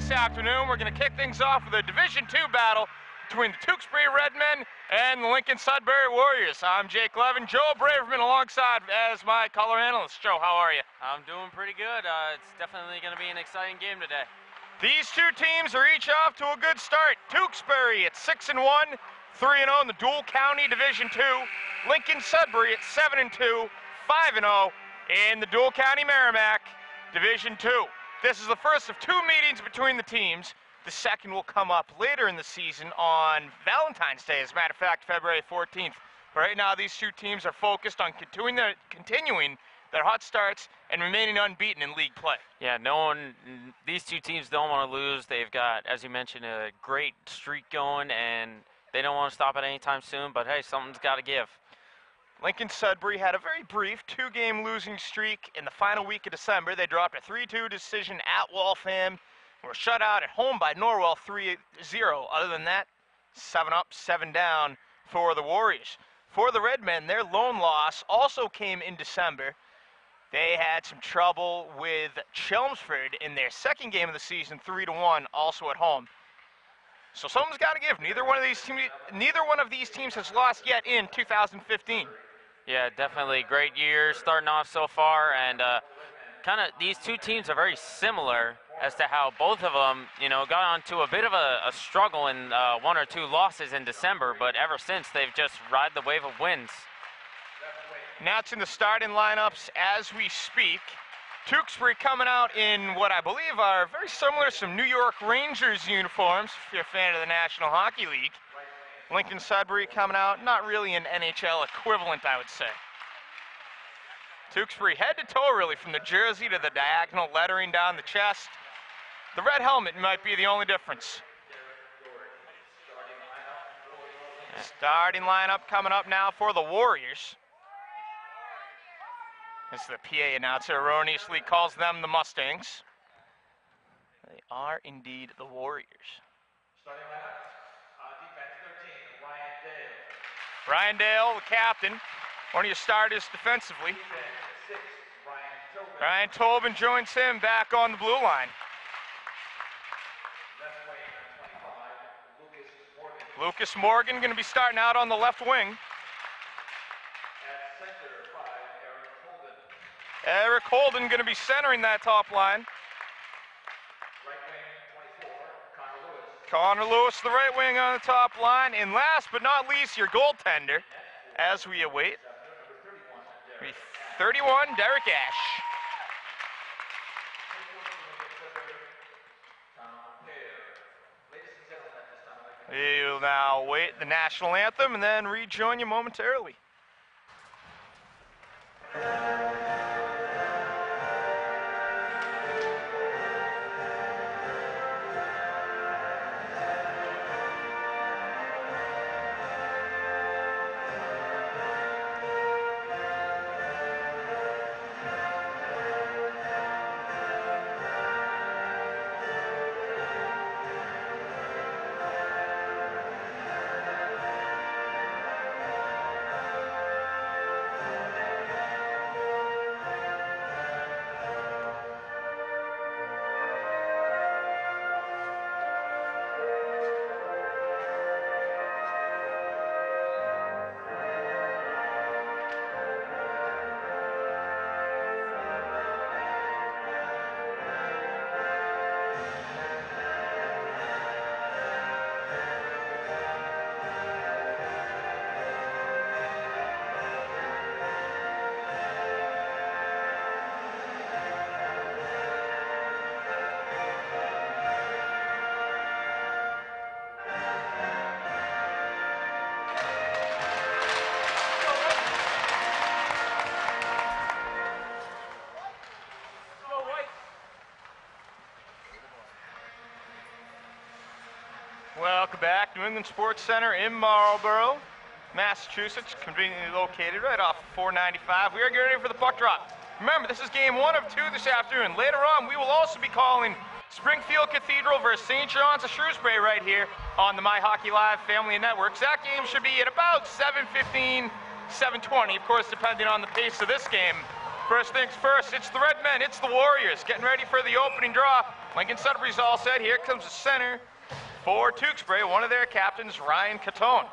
this afternoon. We're going to kick things off with a Division II battle between the Tewksbury Redmen and the Lincoln-Sudbury Warriors. I'm Jake Levin, Joe Braverman alongside as my color analyst. Joe, how are you? I'm doing pretty good. It's definitely going to be an exciting game today. These two teams are each off to a good start. Tewksbury at 6-1, 3-0 in the Dual County Division II. Lincoln-Sudbury at 7-2, 5-0 in the Dual County Merrimack Division II. This is the first of two meetings between the teams. The second will come up later in the season on Valentine's Day, as a matter of fact, February 14th. But right now, these two teams are focused on continuing their hot starts and remaining unbeaten in league play. Yeah, these two teams don't want to lose. They've got, as you mentioned, a great streak going, and they don't want to stop it anytime soon, but hey, something's got to give. Lincoln-Sudbury had a very brief two-game losing streak in the final week of December. They dropped a 3-2 decision at Waltham. Were shut out at home by Norwell 3-0. Other than that, 7 up, 7 down for the Warriors. For the Redmen, their lone loss also came in December. They had some trouble with Chelmsford in their second game of the season, 3-1, also at home. So something's got to give. Neither one of these teams has lost yet in 2015. Yeah, definitely great year starting off so far, and these two teams are very similar as to how both of them, got onto a bit of a struggle in 1 or 2 losses in December, but ever since they've just ride the wave of wins. Now it's in the starting lineups as we speak. Tewksbury coming out in what I believe are very similar, some New York Rangers uniforms, if you're a fan of the National Hockey League. Lincoln-Sudbury coming out, not really an NHL equivalent, I would say. Tewksbury head to toe, really, from the jersey to the diagonal lettering down the chest. The red helmet might be the only difference. Starting lineup coming up now for the Warriors. As the PA announcer erroneously calls them the Mustangs. They are indeed the Warriors. Starting lineup, defense 13, Ryan Dale, the captain, one of your starters defensively. Defense 6, Ryan Tobin joins him back on the blue line. Lucas Morgan going to be starting out on the left wing. Eric Holden going to be centering that top line. Right wing, 24, Connor Lewis, the right wing on the top line. And last but not least, your goaltender, as we await, 31, Derek Ash. We'll now wait the national anthem and then rejoin you momentarily. Welcome back. New England Sports Center in Marlborough, Massachusetts, conveniently located right off 495. We are getting ready for the puck drop. Remember, this is game 1 of 2 this afternoon. Later on, we will also be calling Springfield Cathedral versus St. John's of Shrewsbury right here on the MyHockeyLive family of networks. That game should be at about 7:15, 7:20, of course, depending on the pace of this game. First things first, it's the Redmen, it's the Warriors, getting ready for the opening draw Lincoln-Sudbury's all set. Here comes the center for Tewksbury, one of their captains, Ryan Catone.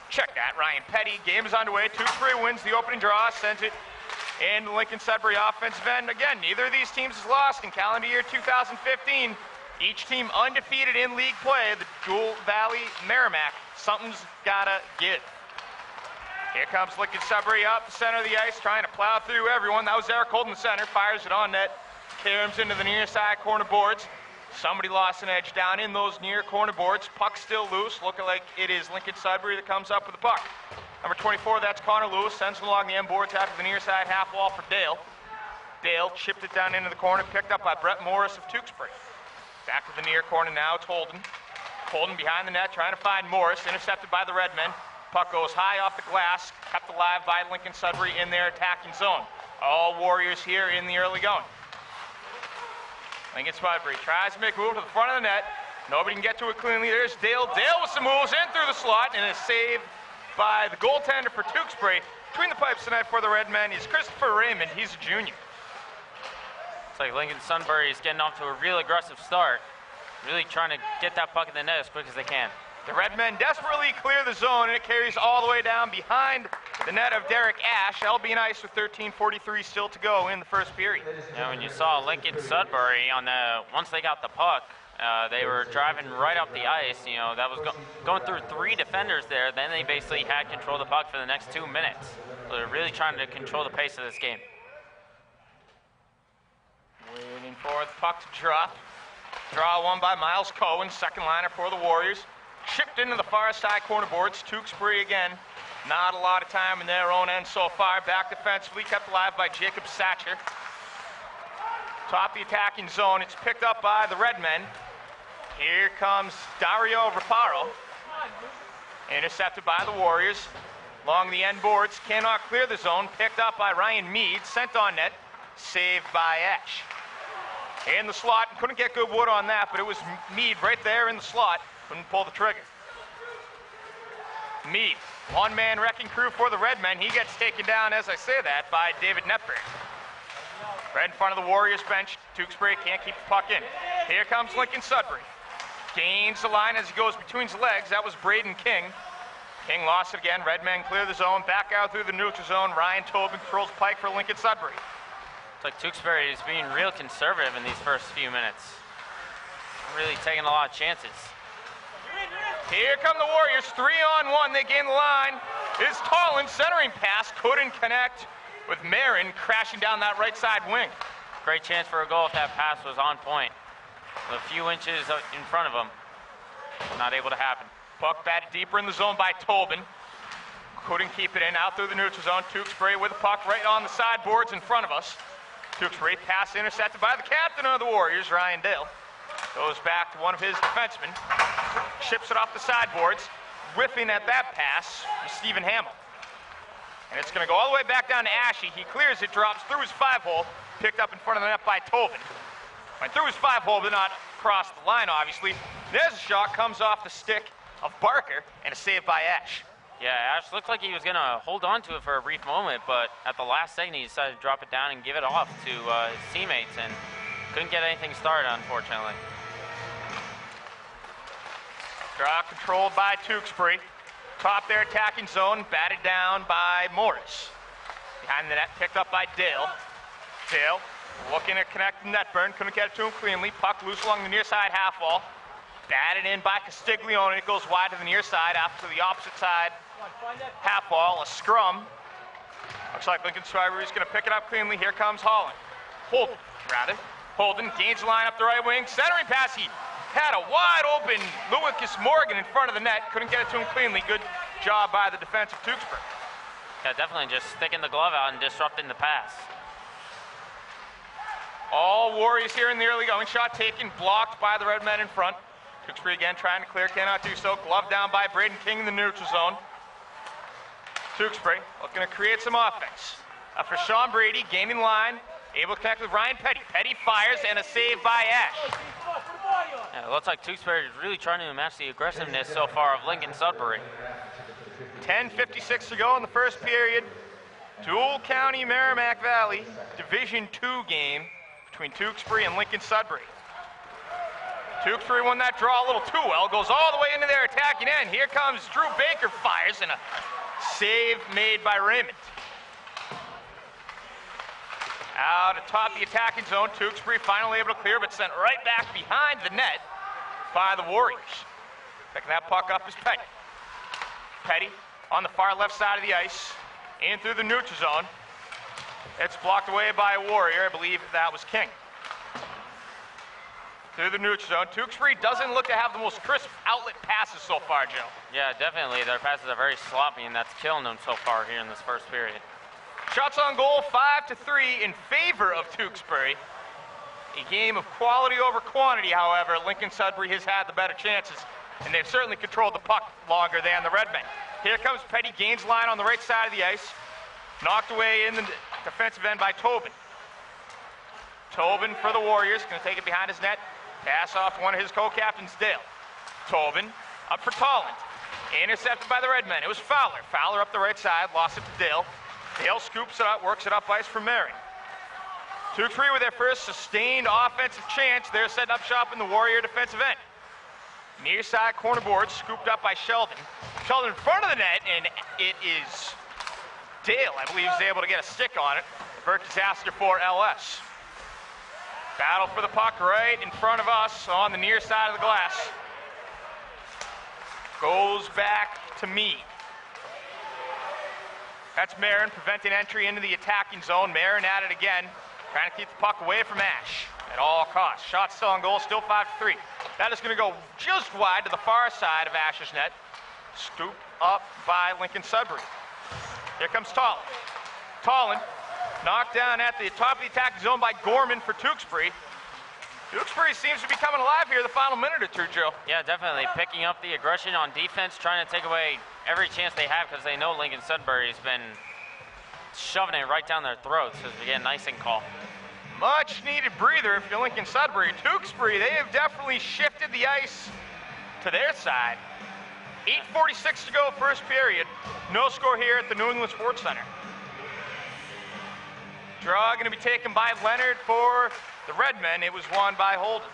Check that, Ryan Petty. Game is underway. Tewksbury wins the opening draw, sends it in the Lincoln-Sudbury offensive end. Again, neither of these teams has lost in calendar year 2015. Each team undefeated in league play. The Jewel Valley Merrimack. Something's gotta give. Here comes Lincoln-Sudbury up the center of the ice, trying to plow through everyone. That was Eric Holden, the center. Fires it on net. Caroms into the near side corner boards. Somebody lost an edge down in those near corner boards. Puck still loose, looking like it is Lincoln-Sudbury that comes up with the puck. Number 24, that's Connor Lewis, sends it along the end boards after the near side half wall for Dale. Dale chipped it down into the corner, picked up by Brett Morris of Tewksbury. Back to the near corner now, it's Holden. Holden behind the net, trying to find Morris, intercepted by the Redmen. Puck goes high off the glass, kept alive by Lincoln-Sudbury in their attacking zone. All Warriors here in the early going. Lincoln-Sudbury tries to make a move to the front of the net. Nobody can get to it cleanly. There's Dale. Dale with some moves in through the slot, and a save by the goaltender for Tewksbury. Between the pipes tonight for the Redmen is Christopher Raymond. He's a junior. It's like Lincoln-Sudbury is getting off to a real aggressive start. Really trying to get that puck in the net as quick as they can. The Redmen desperately clear the zone, and it carries all the way down behind the net of Derek Ash. That'll be nice with 13:43 still to go in the first period. Yeah, when you saw Lincoln-Sudbury once they got the puck, they were driving right up the ice. You know, that was going through 3 defenders there. Then they basically had control of the puck for the next 2 minutes. So they're really trying to control the pace of this game. Waiting for the puck to drop. Draw won by Miles Cohen, second liner for the Warriors. Chipped into the far side corner boards. Tewksbury again. Not a lot of time in their own end so far. Back defensively, kept alive by Jacob Satcher. Top the attacking zone. It's picked up by the Redmen. Here comes Dario Raparo. Intercepted by the Warriors. Along the end boards, cannot clear the zone. Picked up by Ryan Mead. Sent on net. Saved by Ash. In the slot. Couldn't get good wood on that, but it was Mead right there in the slot. Couldn't pull the trigger. Mead, one-man wrecking crew for the Redmen. He gets taken down, as I say that, by David Netberg. Right in front of the Warriors bench. Tewksbury can't keep the puck in. Here comes Lincoln-Sudbury. Gains the line as he goes between his legs. That was Braden King. King lost it again. Redmen clear the zone. Back out through the neutral zone. Ryan Tobin controls Pike for Lincoln-Sudbury. It's like Tewksbury is being real conservative in these first few minutes. Really taking a lot of chances. Here come the Warriors, 3-on-1, they gain the line. It's Tollin, centering pass, couldn't connect with Marin crashing down that right side wing. Great chance for a goal if that pass was on point. A few inches in front of him, not able to happen. Puck batted deeper in the zone by Tobin. Couldn't keep it in, out through the neutral zone. Tewksbury with the puck right on the sideboards in front of us. Tewksbury pass intercepted by the captain of the Warriors, Ryan Dale. Goes back to one of his defensemen. Chips it off the sideboards. Whiffing at that pass is Stephen Hamill. And it's going to go all the way back down to Ashy. He clears it, drops through his 5-hole. Picked up in front of the net by Tobin. Went through his 5-hole, but not across the line, obviously. There's a shot, comes off the stick of Barker, and a save by Ash. Yeah, Ash looked like he was going to hold on to it for a brief moment, but at the last second he decided to drop it down and give it off to his teammates, and couldn't get anything started, unfortunately. Draw controlled by Tewksbury. Top their attacking zone, batted down by Morris. Behind the net, picked up by Dale. Dale looking to connect the net burn, couldn't get it to him cleanly. Puck loose along the near side half wall. Batted in by Castiglione. It goes wide to the near side, after the opposite side half wall, a scrum. Looks like Lincoln-Sudbury is going to pick it up cleanly. Here comes Holden. Holden gains the line up the right wing. Centering pass, he had a wide open Lucas Morgan in front of the net. Couldn't get it to him cleanly. Good job by the defense of Tewksbury. Yeah, definitely just sticking the glove out and disrupting the pass. All Warriors here in the early going. Shot taken, blocked by the Redmen in front. Tewksbury again trying to clear, cannot do so. Glove down by Braden King in the neutral zone. Tewksbury looking to create some offense. After Sean Brady gaining line, able to connect with Ryan Petty. Petty fires and a save by Ash. Yeah, it looks like Tewksbury is really trying to match the aggressiveness so far of Lincoln-Sudbury. 10:56 to go in the first period. Dual County Merrimack Valley Division II game between Tewksbury and Lincoln-Sudbury. Tewksbury won that draw a little too well, goes all the way into their attacking end. Here comes Drew Baker, fires, and a save made by Raymond. Out atop the attacking zone, Tewksbury finally able to clear, but sent right back behind the net by the Warriors. Picking that puck up is Petty. Petty on the far left side of the ice, in through the neutral zone. It's blocked away by a Warrior. I believe that was King. Through the neutral zone. Tewksbury doesn't look to have the most crisp outlet passes so far, Joe. Yeah, definitely. Their passes are very sloppy, and that's killing them so far here in this first period. Shots on goal, 5-3 in favor of Tewksbury. A game of quality over quantity, however. Lincoln-Sudbury has had the better chances, and they've certainly controlled the puck longer than the Redmen. Here comes Petty, gains line on the right side of the ice. Knocked away in the defensive end by Tobin. Tobin for the Warriors, going to take it behind his net. Pass off to one of his co-captains, Dale. Tobin up for Tolland. Intercepted by the Redmen. It was Fowler. Fowler up the right side, lost it to Dale. Dale scoops it up, works it up ice for Marion. Tewksbury with their first sustained offensive chance. They're setting up shop in the Warrior defensive end. Near side corner board, scooped up by Sheldon. Sheldon in front of the net, and it is Dale, I believe, is able to get a stick on it. First disaster for LS. Battle for the puck right in front of us on the near side of the glass. Goes back to Meade. That's Marin preventing entry into the attacking zone. Marin at it again, trying to keep the puck away from Ash at all costs. Shot still on goal, still 5-3. That is going to go just wide to the far side of Ash's net. Scooped up by Lincoln-Sudbury. Here comes Tolland. Tolland knocked down at the top of the attacking zone by Gorman for Tewksbury. Tewksbury seems to be coming alive here the final minute or two, Joe. Yeah, definitely. Picking up the aggression on defense, trying to take away every chance they have because they know Lincoln-Sudbury's been shoving it right down their throats. So again, icing call. Much needed breather if you're Lincoln-Sudbury. Tewksbury, they have definitely shifted the ice to their side. 8:46 to go, first period. No score here at the New England Sports Center. Draw going to be taken by Leonard for the Redmen. It was won by Holden.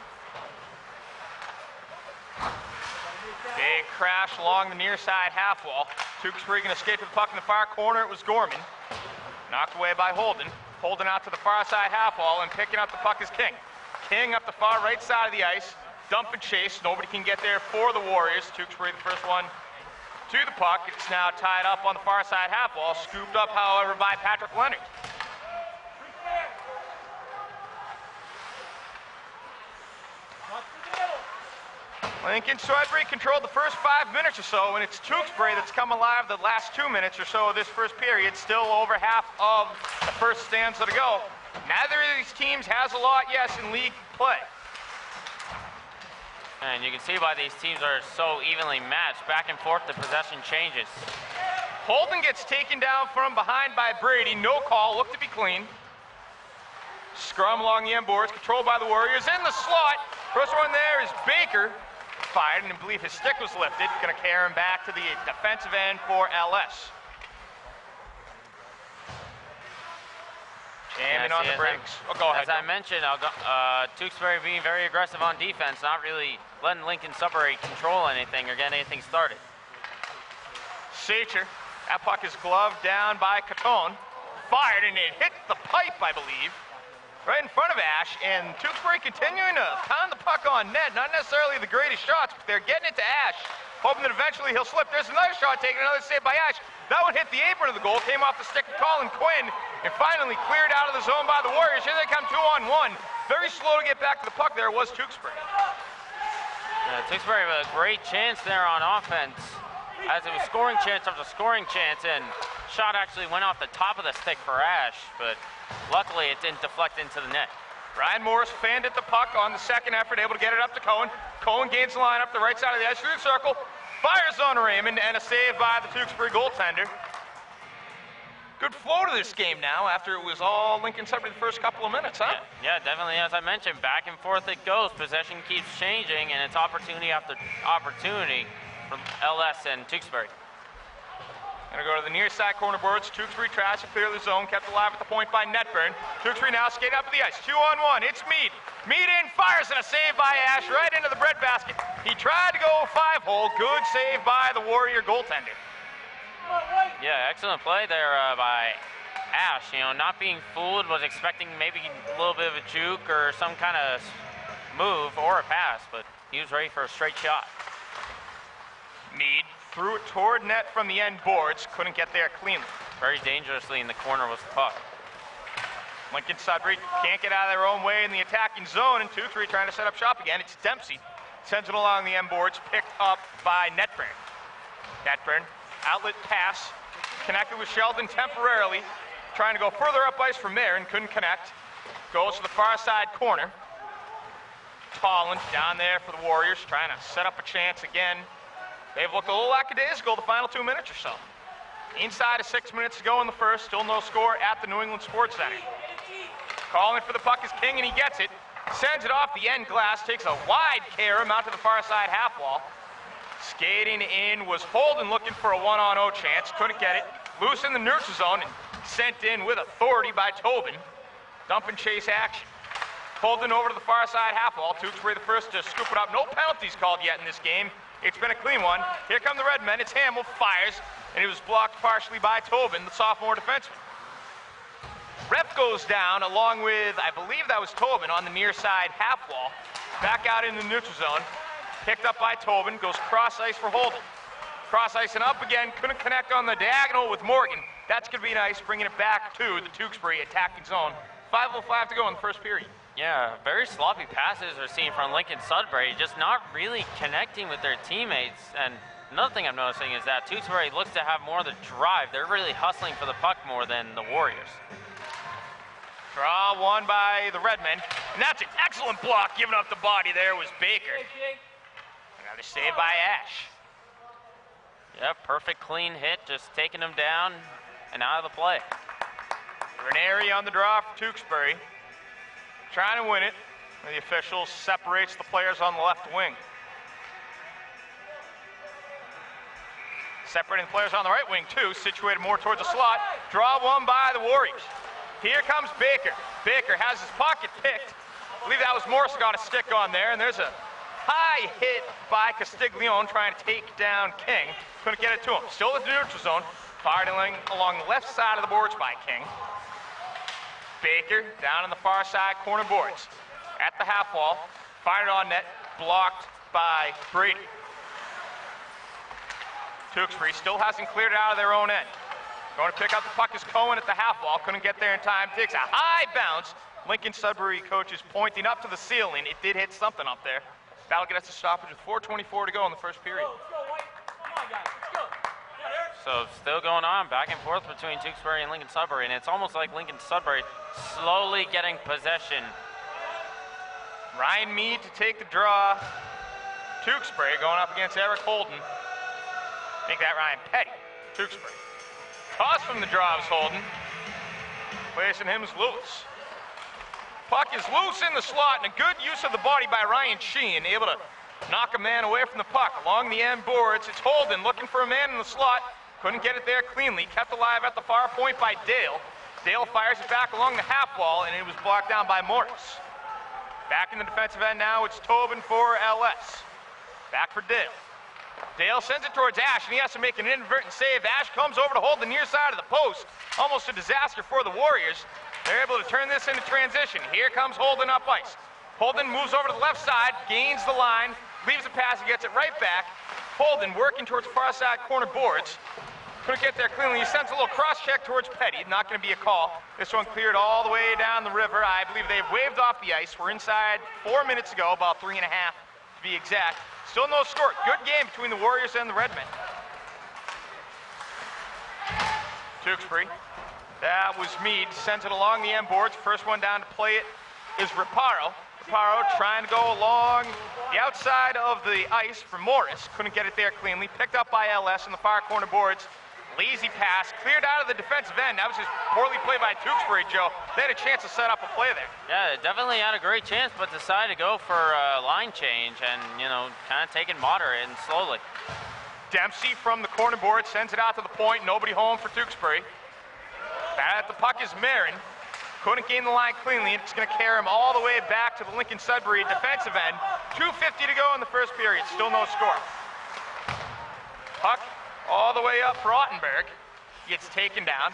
Big crash along the near side half wall. Tewksbury going to escape to the puck in the far corner. It was Gorman. Knocked away by Holden. Holden out to the far side half wall, and picking up the puck is King. King up the far right side of the ice. Dump and chase. Nobody can get there for the Warriors. Tewksbury the first one to the puck. It's now tied up on the far side half wall. Scooped up, however, by Patrick Leonard. Lincoln-Sudbury controlled the first 5 minutes or so, and it's Tewksbury that's come alive the last 2 minutes or so of this first period. Still over half of the first stanza to go. Neither of these teams has a lot, yes, in league play. And you can see why these teams are so evenly matched. Back and forth, the possession changes. Holden gets taken down from behind by Brady. No call, looked to be clean. Scrum along the end boards, controlled by the Warriors. In the slot, first one there is Baker. Fired, and I believe his stick was lifted. Going to carry him back to the defensive end for LS. Jamming on the brakes. Oh, go ahead. As I mentioned, Tewksbury being very aggressive on defense, not really letting Lincoln-Sudbury control anything or get anything started. Sacher, that puck is gloved down by Catone. Fired, and it hit the pipe, I believe, right in front of Ash, and Tewksbury continuing to pound the puck on net. Not necessarily the greatest shots, but they're getting it to Ash, hoping that eventually he'll slip. There's another shot taken, another save by Ash. That one hit the apron of the goal, came off the stick of Colin Quinn, and finally cleared out of the zone by the Warriors. Here they come 2-on-1. Very slow to get back to the puck there was Tewksbury. Tewksbury with a great chance there on offense, as it was scoring chance after scoring chance, and shot actually went off the top of the stick for Ash, but luckily it didn't deflect into the net. Ryan Morris fanned at the puck on the second effort, able to get it up to Cohen. Cohen gains the line up the right side of the ice through the circle, fires on Raymond, and a save by the Tewksbury goaltender. Good flow to this game now after it was all Lincoln-Sudbury the first couple of minutes, huh? Yeah, definitely. As I mentioned, back and forth it goes. Possession keeps changing, and it's opportunity after opportunity from LS and Tewksbury. Gonna go to the near side corner boards. Tewksbury tries to clear the zone, kept alive at the point by Netburn. Tewksbury now skating up to the ice. 2-on-1. It's Mead. Mead in, fires, and a save by Ash right into the breadbasket. He tried to go 5-hole. Good save by the Warrior goaltender. Yeah, excellent play there by Ash. You know, not being fooled, was expecting maybe a little bit of a juke or some kind of move or a pass, but he was ready for a straight shot. Mead threw it toward net from the end boards, couldn't get there cleanly. Very dangerously in the corner was the puck. Lincoln-Sudbury can't get out of their own way in the attacking zone, and Tewksbury trying to set up shop again. It's Dempsey. Sends it along the end boards, picked up by Netburn. Netburn, outlet pass, connected with Sheldon temporarily, trying to go further up ice from there and couldn't connect. Goes to the far side corner. Tolland down there for the Warriors, trying to set up a chance again. They've looked a little lackadaisical the final 2 minutes or so. Inside of 6 minutes to go in the first, still no score at the New England Sports Center. Calling for the puck is King, and he gets it. Sends it off the end glass, takes a wide carom out to the far side half wall. Skating in was Holden, looking for a 1-on-0 chance, couldn't get it. Loose in the neutral zone and sent in with authority by Tobin. Dump and chase action. Holden over to the far side half wall. Tewksbury the first to scoop it up. No penalties called yet in this game. It's been a clean one. Here come the Red Men. It's Hamill, fires, and it was blocked partially by Tobin, the sophomore defenseman. Ref goes down along with, I believe that was Tobin on the near side half wall. Back out in the neutral zone. Picked up by Tobin, goes cross ice for Holden. Cross ice and up again, couldn't connect on the diagonal with Morgan. That's going to be nice, bringing it back to the Tewksbury attacking zone. 5:05 to go in the first period. Yeah, very sloppy passes we're seeing from Lincoln-Sudbury, just not really connecting with their teammates. And another thing I'm noticing is that Tewksbury looks to have more of the drive. They're really hustling for the puck more than the Warriors. Draw won by the Redmen, and that's an excellent block. Giving up the body there was Baker. Another save by Ash. Yep, perfect clean hit, just taking them down and out of the play. Ranieri on the draw for Tewksbury. Trying to win it. The official separates the players on the left wing. Separating the players on the right wing too, situated more towards the slot. Draw one by the Warriors. Here comes Baker. Baker has his pocket picked. I believe that was Morris got a stick on there, and there's a high hit by Castiglione trying to take down King. Couldn't get it to him. Still in the neutral zone. Firing along the left side of the boards by King. Baker down in the far side corner boards. At the half wall. Fired on net. Blocked by Brady. Tewksbury still hasn't cleared it out of their own end. Going to pick up the puck is Cohen at the half wall. Couldn't get there in time. Takes a high bounce. Lincoln-Sudbury coaches pointing up to the ceiling. It did hit something up there. That'll get us a stoppage with 4:24 to go in the first period. So still going on back and forth between Tewksbury and Lincoln-Sudbury, and it's almost like Lincoln-Sudbury slowly getting possession. Ryan Mead to take the draw. Tewksbury going up against Eric Holden. Make that Ryan Petty. Tewksbury. Toss from the draw is Holden. Placing him is Lewis. Puck is loose in the slot, and a good use of the body by Ryan Sheehan, able to knock a man away from the puck. Along the end boards, it's Holden looking for a man in the slot. Couldn't get it there cleanly. Kept alive at the far point by Dale. Dale fires it back along the half wall, and it was blocked down by Morris. Back in the defensive end now, it's Tobin for LS. Back for Dale. Dale sends it towards Ash, and he has to make an inadvertent save. Ash comes over to hold the near side of the post. Almost a disaster for the Warriors. They're able to turn this into transition. Here comes Holden up ice. Holden moves over to the left side, gains the line, leaves the pass, and gets it right back. Holden working towards the far side corner boards. Couldn't get there cleanly. He sends a little cross check towards Petty. Not going to be a call. This one cleared all the way down the river. I believe they've waved off the ice. We're inside 4 minutes ago, about 3.5 to be exact. Still no score. Good game between the Warriors and the Redmen. Tewksbury. That was Mead. Sends it along the end boards. First one down to play it is Reparo. Reparo trying to go along the outside of the ice for Morris. Couldn't get it there cleanly. Picked up by LS in the far corner boards. Lazy pass. Cleared out of the defensive end. That was just poorly played by Tewksbury, Joe. They had a chance to set up a play there. Yeah, definitely had a great chance, but decided to go for a line change and, you know, kind of take it moderate and slowly. Dempsey from the corner board sends it out to the point. Nobody home for Tewksbury. Back at the puck is Marin. Couldn't gain the line cleanly. It's going to carry him all the way back to the Lincoln-Sudbury defensive end. 2:50 to go in the first period. Still no score. Puck all the way up for Ottenberg. Gets taken down.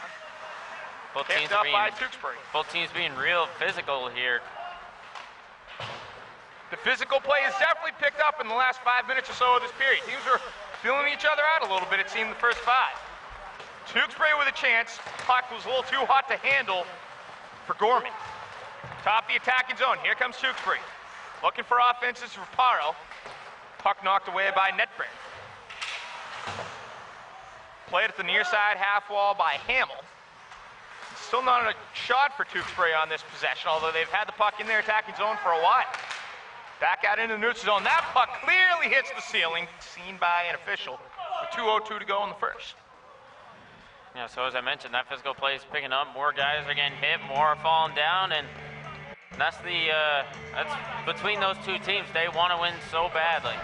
Picked up by Tewksbury. Both teams being real physical here. The physical play has definitely picked up in the last 5 minutes or so of this period. Teams are feeling each other out a little bit, it seemed, the first 5. Tewksbury with a chance. Puck was a little too hot to handle for Gorman. Top the attacking zone. Here comes Tewksbury. Looking for offenses for Paro. Puck knocked away by Netbrand. Played at the near side half wall by Hamill. Still not a shot for Tewksbury on this possession, although they've had the puck in their attacking zone for a while. Back out into the neutral zone. That puck clearly hits the ceiling, seen by an official, with 2:02 to go in the first. Yeah, so as I mentioned, that physical play is picking up. More guys are getting hit, more are falling down, and that's between those two teams. They want to win so badly.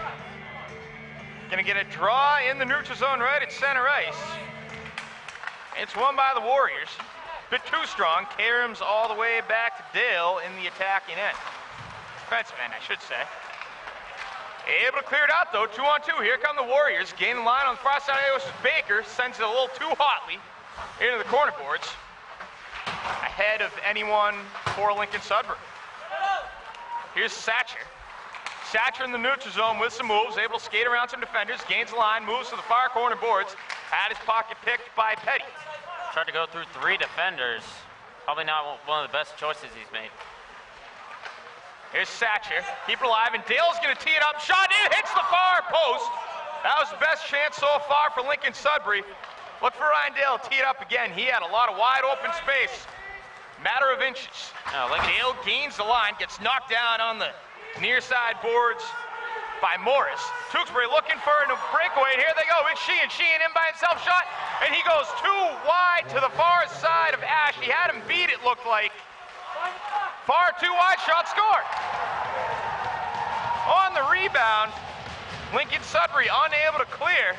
Gonna get a draw in the neutral zone right at center ice. It's won by the Warriors. Bit too strong. Karam's all the way back to Dale in the attacking end. Defensive end, I should say. Able to clear it out though, 2-on-2. Here come the Warriors. Gaining line on the far side of Ios. Baker sends it a little too hotly into the corner boards. Ahead of anyone for Lincoln-Sudbury. Here's Satcher. Satcher in the neutral zone with some moves, able to skate around some defenders, gains the line, moves to the far corner boards. Had his pocket picked by Petty. Tried to go through 3 defenders. Probably not one of the best choices he's made. Here's Satcher. Keep it alive, and Dale's going to tee it up. Shot, it hits the far post. That was the best chance so far for Lincoln-Sudbury. Look for Ryan Dale, tee it up again. He had a lot of wide open space. Matter of inches. Dale gains the line, gets knocked down on the near side boards by Morris. Tewksbury looking for a breakaway, and here they go. It's Sheehan. Sheehan in by himself, shot, and he goes too wide to the far side of Ash. He had him beat, it looked like. Far too wide, shot scored. On the rebound, Lincoln-Sudbury unable to clear.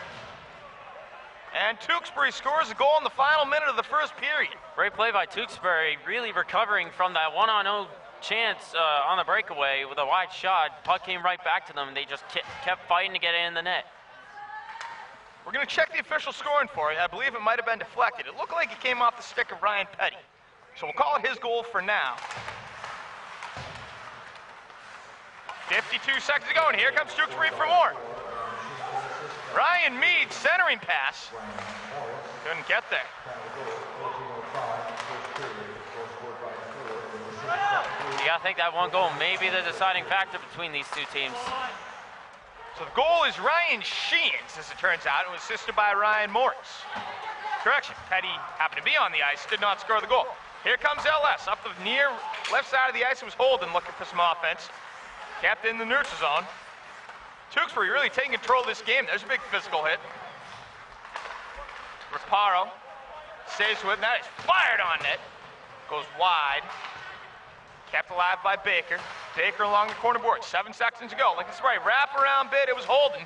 And Tewksbury scores a goal in the final minute of the first period. Great play by Tewksbury, really recovering from that 1-on-0 chance on the breakaway with a wide shot. Puck came right back to them, and they just kept fighting to get it in the net. We're going to check the official scoring for it. I believe it might have been deflected. It looked like it came off the stick of Ryan Petty. So we'll call it his goal for now. 52 seconds to go, and here comes Tewksbury for more. Ryan Mead, centering pass. Couldn't get there. You gotta think that one goal may be the deciding factor between these two teams. So the goal is Ryan Sheehan's, as it turns out. It was assisted by Ryan Morris. Correction, Petty happened to be on the ice, did not score the goal. Here comes LS, up the near left side of the ice. It was Holden looking for some offense. Kept in the neutral zone. Tewksbury really taking control of this game. There's a big physical hit. Raparo stays with it. That is fired on net. Goes wide. Kept alive by Baker. Baker along the corner board. 7 seconds to go. Lincoln-Sudbury wrap around bid. It was Holden.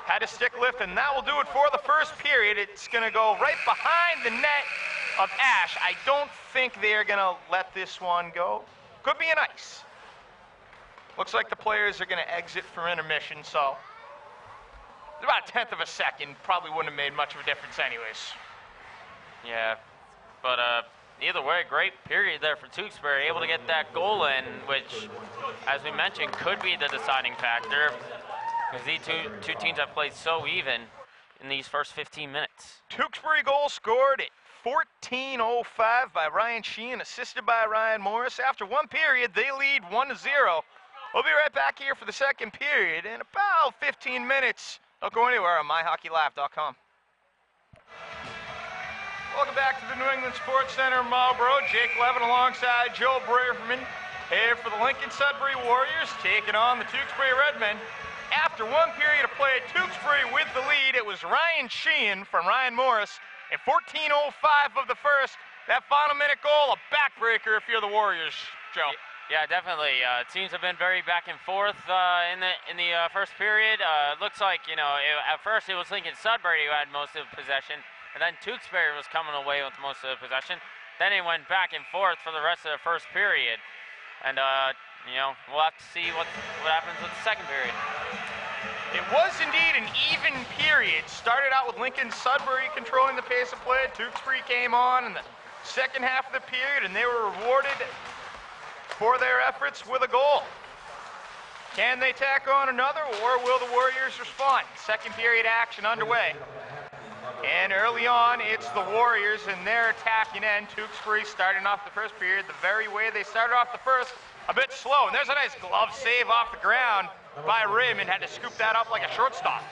Had a stick lift, and that will do it for the first period. It's going to go right behind the net of Ash. I don't think they're going to let this one go. Could be an ice. Looks like the players are going to exit for intermission, so about a 1/10 of a second. Probably wouldn't have made much of a difference anyways. Yeah, but either way, great period there for Tewksbury, able to get that goal in, which, as we mentioned, could be the deciding factor, because these two teams have played so even in these first 15 minutes. Tewksbury goal scored at 14:05 by Ryan Sheehan, assisted by Ryan Morris. After one period, they lead 1-0. We'll be right back here for the second period in about 15 minutes. Don't go anywhere on MyHockeyLive.com. Welcome back to the New England Sports Center in Marlboro. Jake Levin alongside Joe Braverman here for the Lincoln-Sudbury Warriors, taking on the Tewksbury Redmen. After one period of play, Tewksbury with the lead. It was Ryan Sheehan from Ryan Morris at 14:05 of the first. That final minute goal, a backbreaker if you're the Warriors, Joe. Yeah, definitely. Teams have been very back and forth in the first period. It looks like, at first it was Lincoln-Sudbury who had most of the possession, and then Tewksbury was coming away with most of the possession. Then it went back and forth for the rest of the first period. And, we'll have to see what happens with the second period. It was indeed an even period. Started out with Lincoln-Sudbury controlling the pace of play. Tewksbury came on in the second half of the period, and they were rewarded for their efforts with a goal. Can they tack on another, or will the Warriors respond? Second period action underway. And early on, it's the Warriors and their attacking end. Tewksbury starting off the first period the very way they started off the first, a bit slow. And there's a nice glove save off the ground by Raymond. Had to scoop that up like a shortstop.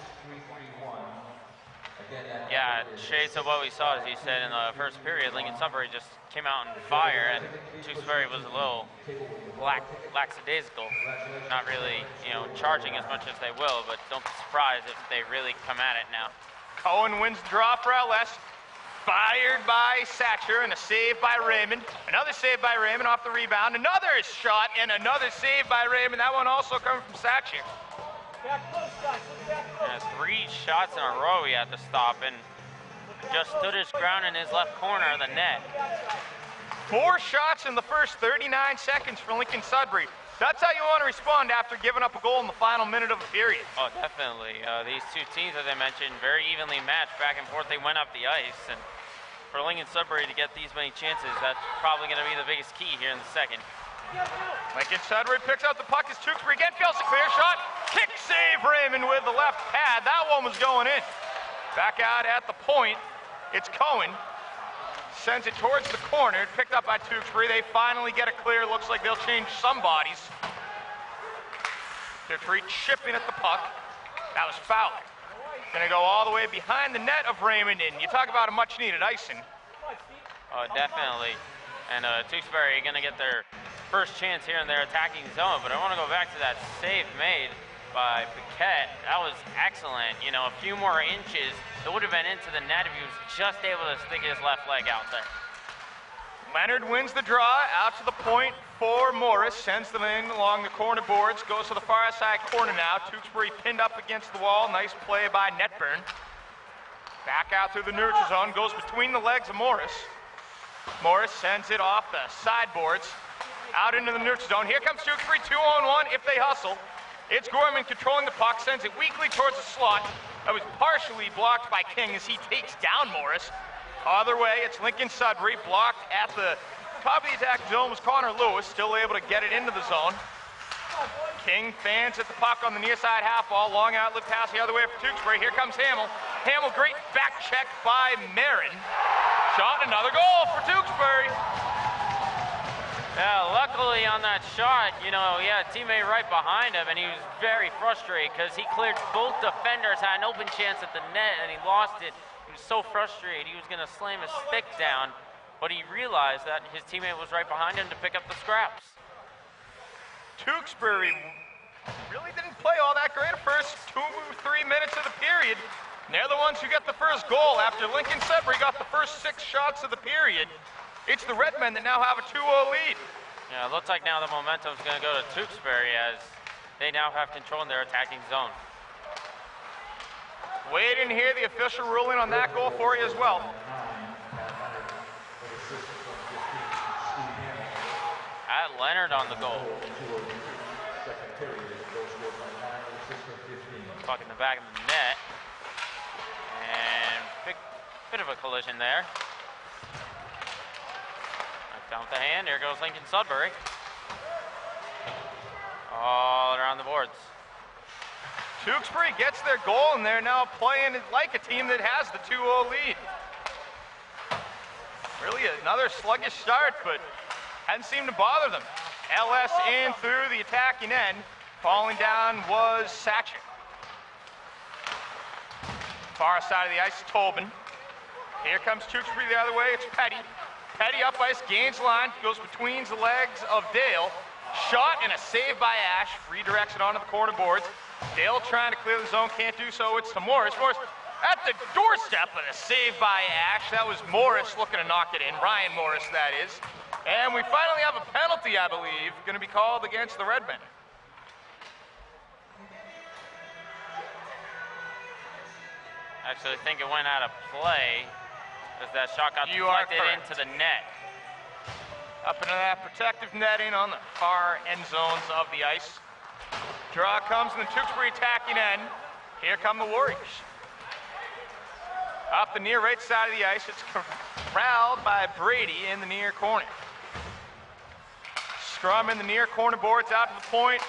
Yeah, shades of what we saw, as you said, in the first period. Lincoln-Sudbury just came out on fire, and Tewksbury was a little lackadaisical, not really, charging as much as they will, but don't be surprised if they really come at it now. Cohen wins the draw for LS. Fired by Satcher, and a save by Raymond. Another save by Raymond off the rebound. Another shot, and another save by Raymond. That one also coming from Satcher. Yeah, 3 shots in a row he had to stop, and just stood his ground in his left corner of the net. 4 shots in the first 39 seconds for Lincoln-Sudbury. That's how you want to respond after giving up a goal in the final minute of a period. Oh, definitely. These two teams, as I mentioned, very evenly matched back and forth. They went up the ice, and for Lincoln-Sudbury to get these many chances, that's probably going to be the biggest key here in the second. Lincoln-Sudbury picks up the puck as Tewksbury again feels a clear shot. Kick save Raymond with the left pad. That one was going in. Back out at the point, it's Cohen. Sends it towards the corner, picked up by Tewksbury. They finally get a clear. Looks like they'll change some bodies. Tewksbury chipping at the puck. That was foul. Gonna go all the way behind the net of Raymond, and you talk about a much needed icing. Oh, definitely. And Tewksbury gonna get their first chance here in their attacking zone, but I want to go back to that save made by Paquette. That was excellent. A few more inches, it would have been into the net if he was just able to stick his left leg out there. Leonard wins the draw out to the point for Morris, sends them in along the corner boards, goes to the far side corner now. Tewksbury pinned up against the wall. Nice play by Netburn. Back out through the neutral zone, goes between the legs of Morris. Morris sends it off the sideboards, out into the neutral zone. Here comes Tewksbury, 2-on-1 if they hustle. It's Gorman controlling the puck, sends it weakly towards the slot. That was partially blocked by King as he takes down Morris. Other way, it's Lincoln-Sudbury, blocked at the top of the attack zone was Connor Lewis, still able to get it into the zone. King fans at the puck on the near side half wall, long outlet pass the other way for Tewksbury. Here comes Hamill. Hamill, great back check by Marin. Shot, another goal for Tewksbury. Yeah, luckily on that shot, he had a teammate right behind him, and he was very frustrated because he cleared both defenders, had an open chance at the net, and he lost it. He was so frustrated, he was going to slam his stick down, but he realized that his teammate was right behind him to pick up the scraps. Tewksbury really didn't play all that great the first 2-3 minutes of the period. And they're the ones who got the first goal after Lincoln-Sudbury got the first 6 shots of the period. It's the Redmen that now have a 2-0 lead. Yeah, it looks like now the momentum's going to go to Tewksbury as they now have control in their attacking zone. Wait and hear the official ruling on that goal for you as well. At Leonard on the goal. Puck in the back of the net. And bit of a collision there. Down with the hand, here goes Lincoln-Sudbury. All around the boards. Tewksbury gets their goal, and they're now playing like a team that has the 2-0 lead. Really another sluggish start, but hadn't seemed to bother them. LS in through the attacking end. Falling down was Satcher. Far side of the ice, Tobin. Here comes Tewksbury the other way, it's Petty. Petty up ice, gains line, goes between the legs of Dale. Shot and a save by Ash, redirects it onto the corner boards. Dale trying to clear the zone, can't do so, it's to Morris. Morris at the doorstep and a save by Ash. That was Morris looking to knock it in, Ryan Morris that is. And we finally have a penalty, I believe, going to be called against the Redmen. Actually, I think it went out of play as that shot got deflected into the net. Up into that protective netting on the far end zones of the ice. Draw comes in the Tewksbury attacking end. Here come the Warriors. Up the near right side of the ice, it's corralled by Brady in the near corner. Scrum in the near corner boards out to the point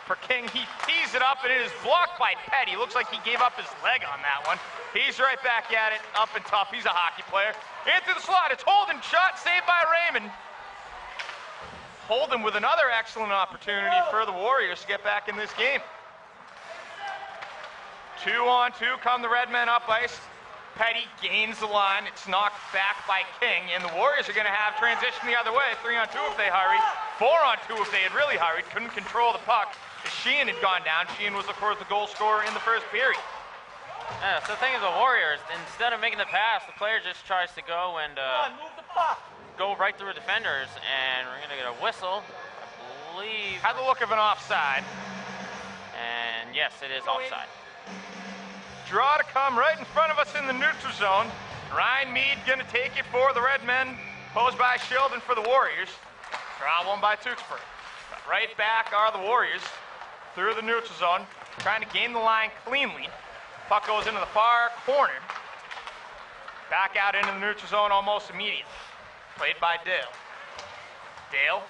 for King. He tees it up and it is blocked by Petty. Looks like he gave up his leg on that one. He's right back at it, up and tough. He's a hockey player. Into the slot, it's Holden, shot saved by Raymond. Holden with another excellent opportunity for the Warriors to get back in this game. 2-on-2 come the Redmen up ice. Petty gains the line. It's knocked back by King, and the Warriors are going to have transition the other way. 3-on-2 if they hurry. 4-on-2 if they had really hurried. Couldn't control the puck. Sheehan had gone down. Sheehan was, of course, the goal scorer in the first period. Yeah, so the thing is, the Warriors, instead of making the pass, the player just tries to go and move the puck. Go right through the defenders, and we're going to get a whistle. I believe. Had the look of an offside. And yes, it is offside. Draw to come right in front of us in the neutral zone. Ryan Mead going to take it for the Redmen. Posed by Sheldon for the Warriors. Draw one by Tewksbury. Right back are the Warriors through the neutral zone, trying to gain the line cleanly. Puck goes into the far corner. Back out into the neutral zone almost immediately. Played by Dale. Dale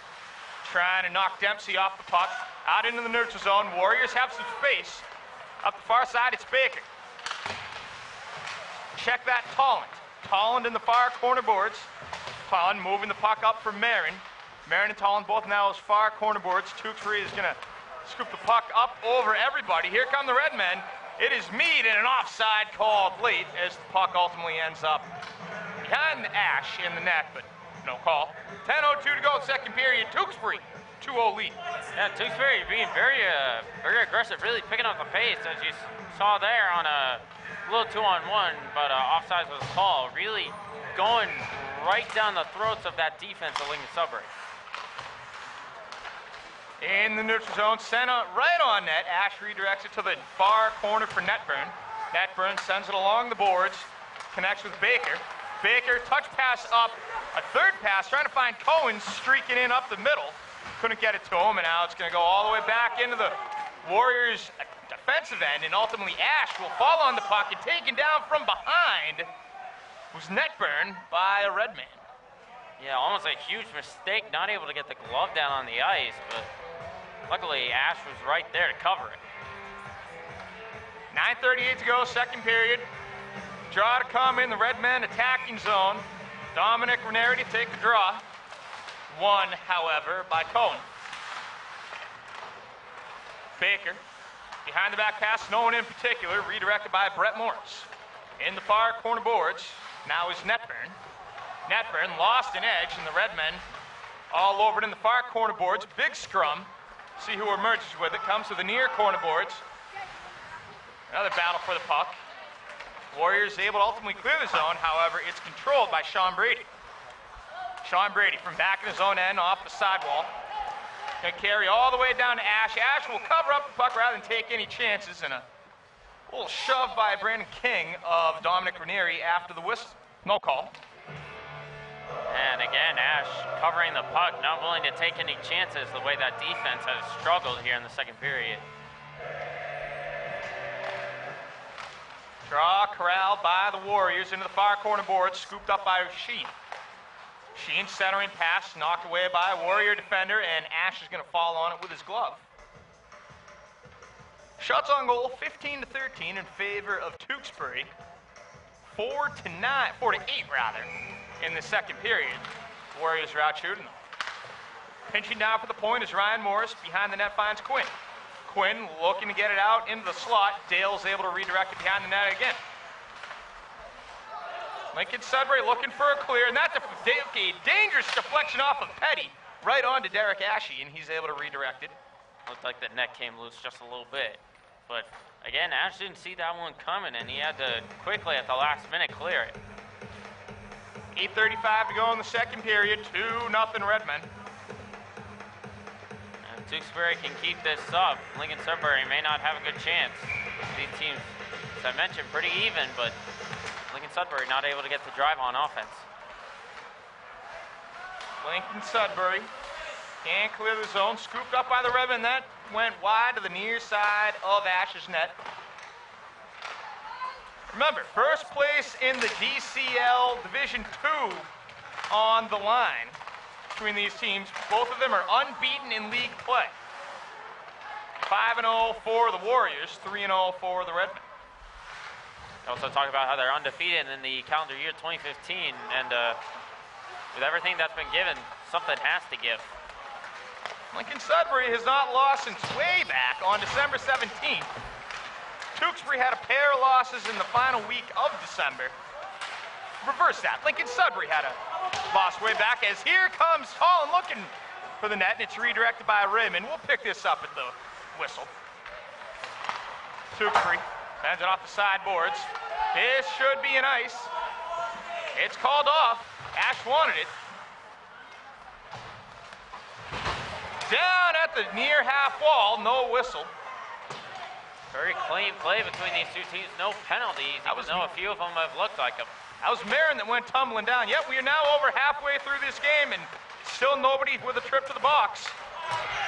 trying to knock Dempsey off the puck. Out into the neutral zone. Warriors have some space. Up the far side, it's Baker. Check that Tolland. Tolland in the far corner boards. Tolland moving the puck up for Marin. Marin and Tolland both now as far corner boards. Tewksbury is going to scoop the puck up over everybody. Here come the Redmen. It is Mead and an offside called late as the puck ultimately ends up behind Ash in the net, but no call. 10:02 to go, second period. Tewksbury, 2-0 lead. Yeah, Tewksbury being very aggressive, really picking up the pace, as you saw there on a little 2-on-1, but offsides was called. Really going right down the throats of that defense of Lincoln-Sudbury. In the neutral zone, center right on net. Ash redirects it to the far corner for Netburn. Netburn sends it along the boards, connects with Baker. Baker, touch pass up, a third pass, trying to find Cohen streaking in up the middle. Couldn't get it to him, and now it's going to go all the way back into the Warriors' defensive end, and ultimately Ash will fall on the puck, and taken down from behind was Netburn by a Redman. Yeah, almost a huge mistake, not able to get the glove down on the ice, but luckily Ash was right there to cover it. 9:38 to go, second period. Draw to come in the Redmen attacking zone. Dominic Ranieri to take the draw. Won, however, by Cohen. Baker, behind the back pass, no one in particular, redirected by Brett Morris. In the far corner boards, now is Netburn. Netburn lost an edge, and the Redmen all over it in the far corner boards. Big scrum. See who emerges with it. Comes to the near corner boards. Another battle for the puck. Warriors able to ultimately clear the zone. However, it's controlled by Sean Brady. Sean Brady from back in his own end off the sidewall. Going to carry all the way down to Ash. Ash will cover up the puck rather than take any chances. And a little shove by Brandon King of Dominic Ranieri after the whistle. No call. And again, Ash covering the puck, not willing to take any chances the way that defense has struggled here in the second period. Draw corralled by the Warriors into the far corner board, scooped up by Sheen. Sheen centering pass, knocked away by a Warrior defender, and Ash is going to fall on it with his glove. Shots on goal, 15-13 in favor of Tewksbury. 4-8 rather, in the second period. Warriors are out shooting them. Pinching down for the point is Ryan Morris. Behind the net finds Quinn. Quinn looking to get it out into the slot. Dale's able to redirect it behind the net again. Lincoln-Sudbury looking for a clear, and that's a dangerous deflection off of Petty right onto Derek Ashe, and he's able to redirect it. Looked like the net came loose just a little bit. But again, Ash didn't see that one coming, and he had to quickly at the last minute clear it. 8:35 to go in the second period. 2-0 Redmen. If Tewksbury can keep this up, Lincoln-Sudbury may not have a good chance. These teams, as I mentioned, pretty even, but Lincoln-Sudbury not able to get the drive on offense. Lincoln-Sudbury can't clear the zone. Scooped up by the Redmen. That went wide to the near side of Ash's net. Remember, first place in the DCL Division II on the line between these teams. Both of them are unbeaten in league play. 5-0 for the Warriors, 3-0 for the Redmen. Also talk about how they're undefeated in the calendar year 2015, and with everything that's been given, something has to give. Lincoln-Sudbury has not lost since way back on December 17th. Tewksbury had a pair of losses in the final week of December. Reverse that. Lincoln-Sudbury had a loss way back, as here comes Holland looking for the net, and it's redirected by Raymond. We'll pick this up at the whistle. Tewksbury sends it off the sideboards. This should be an ice. It's called off. Ash wanted it. Down at the near half wall, no whistle. Very clean play between these two teams. No penalties, even though a few of them have looked like them. That was Marin that went tumbling down. Yep, we are now over halfway through this game, and still nobody with a trip to the box.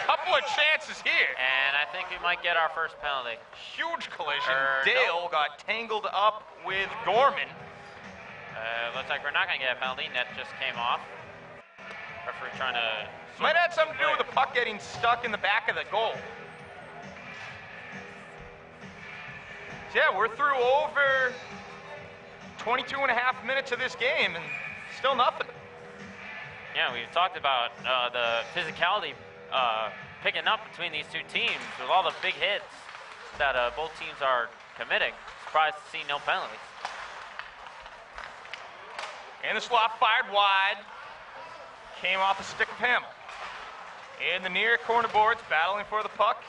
Couple of chances here. And I think we might get our first penalty. Huge collision. Dale got tangled up with Gorman. Looks like we're not going to get a penalty. Net just came off. Referee trying to... Might have something to do with the puck getting stuck in the back of the goal. Yeah, we're through over 22 and a half minutes of this game, and still nothing. Yeah, we've talked about the physicality picking up between these two teams with all the big hits that both teams are committing. Surprised to see no penalties. And the slot fired wide. Came off the stick of Hamill. In the near corner boards, battling for the puck.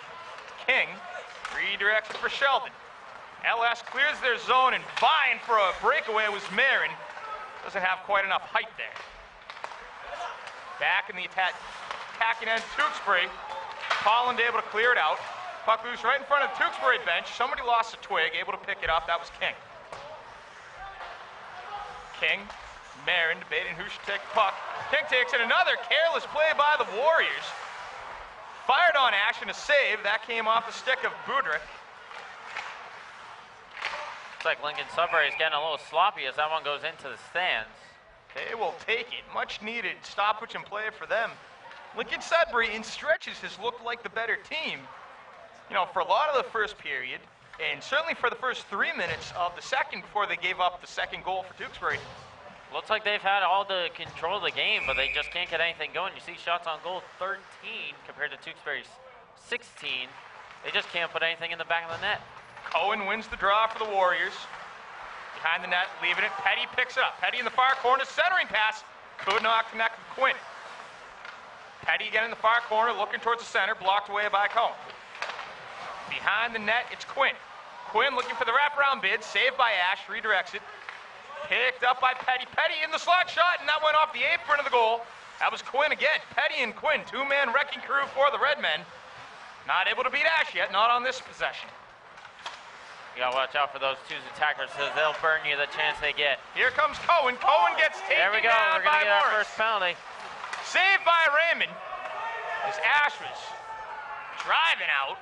King redirects it for Sheldon. LS clears their zone, and vying for a breakaway was Marin. Doesn't have quite enough height there. Back in the attacking end, Tewksbury. Holland able to clear it out. Puck loose right in front of the Tewksbury bench. Somebody lost a twig, able to pick it up. That was King. King, Marin debating who should take the puck. King takes it. Another careless play by the Warriors. Fired on Ash and a save. That came off the stick of Budrick. Looks like Lincoln-Sudbury is getting a little sloppy as that one goes into the stands. They will take it. Much needed stoppage and play for them. Lincoln-Sudbury in stretches has looked like the better team, you know, for a lot of the first period, and certainly for the first 3 minutes of the second before they gave up the second goal for Tewksbury. Looks like they've had all the control of the game, but they just can't get anything going. You see shots on goal 13 compared to Tewksbury's 16. They just can't put anything in the back of the net. Cohen wins the draw for the Warriors. Behind the net, leaving it. Petty picks it up. Petty in the far corner, centering pass. Could not connect with Quinn. Petty again in the far corner, looking towards the center, blocked away by Cohen. Behind the net, it's Quinn. Quinn looking for the wraparound bid, saved by Ash, redirects it. Picked up by Petty. Petty in the slot shot, and that went off the apron of the goal. That was Quinn again. Petty and Quinn, two-man wrecking crew for the Redmen. Not able to beat Ash yet, not on this possession. You gotta watch out for those two attackers because they'll burn you the chance they get. Here comes Cohen. Cohen gets taken down by Morris. There we go, we're gonna get our first penalty. Saved by Raymond as Ash was driving out.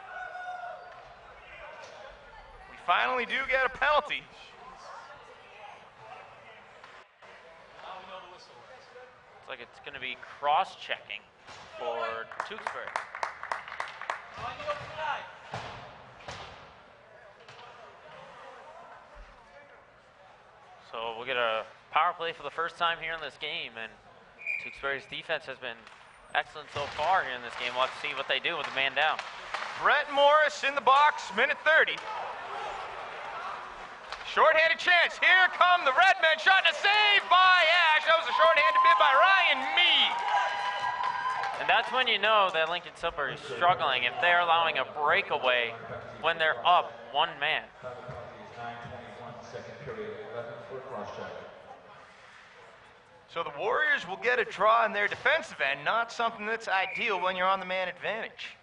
We finally do get a penalty. Looks like it's gonna be cross-checking for Tewksbury. So we'll get a power play for the first time here in this game, and Tewksbury's defense has been excellent so far here in this game. We'll have to see what they do with the man down. Brett Morris in the box, minute 30. Short-handed chance. Here come the Redmen. Shot and a save by Ash. That was a short-handed bid by Ryan Mead. And that's when you know that Lincoln-Sudbury is struggling if they're allowing a breakaway when they're up one man. So the Warriors will get a draw in their defensive end, not something that's ideal when you're on the man advantage.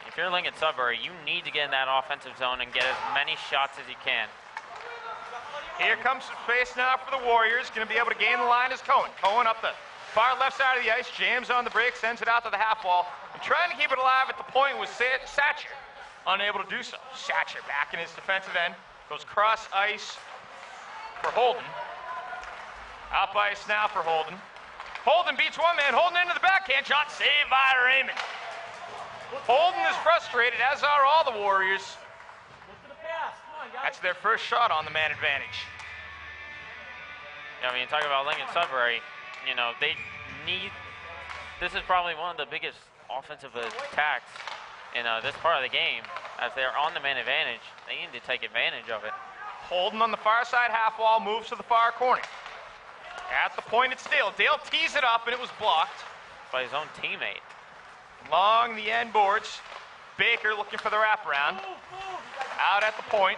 If you're Lincoln-Sudbury, you need to get in that offensive zone and get as many shots as you can. Here comes some space now for the Warriors. Going to be able to gain the line is Cohen. Cohen up the far left side of the ice, jams on the break, sends it out to the half wall. And trying to keep it alive at the point was Satcher. Unable to do so. Satcher back in his defensive end. Goes cross ice for Holden. Up ice now for Holden. Holden beats one man. Holden into the backhand shot. Saved by Raymond. Holden is frustrated, as are all the Warriors. That's their first shot on the man advantage. Yeah, I mean, talking about Lincoln-Sudbury, you know, they need, this is probably one of the biggest offensive attacks in this part of the game. As they're on the man advantage, they need to take advantage of it. Holden on the far side half wall moves to the far corner. At the point, it's Dale. Dale tees it up, and it was blocked By his own teammate. along the end boards. Baker looking for the wraparound. Out at the point.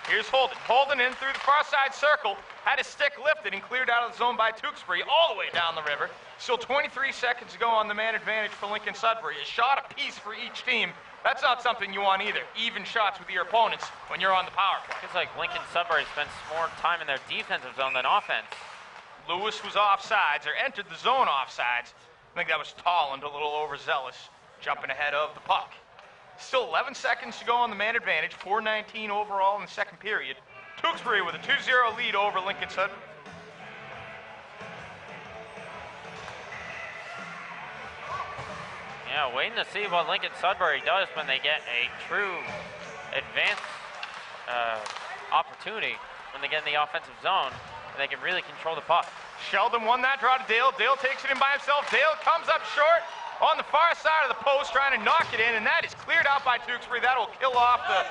Here's Holden. Holden in through the far side circle. Had his stick lifted and cleared out of the zone by Tewksbury all the way down the river. Still 23 seconds to go on the man advantage for Lincoln-Sudbury. A shot apiece for each team. That's not something you want either. Even shots with your opponents when you're on the power play. It's like Lincoln-Sudbury spends more time in their defensive zone than offense. Lewis was offsides, or entered the zone offsides. I think that was Tolland, a little overzealous, jumping ahead of the puck. Still 11 seconds to go on the man advantage, 4:19 overall in the second period. Tewksbury with a 2-0 lead over Lincoln-Sudbury. Yeah, waiting to see what Lincoln-Sudbury does when they get a true advanced opportunity when they get in the offensive zone. They can really control the puck. Sheldon won that draw to Dale. Dale takes it in by himself. Dale comes up short on the far side of the post, trying to knock it in, and that is cleared out by Tewksbury. That will kill off the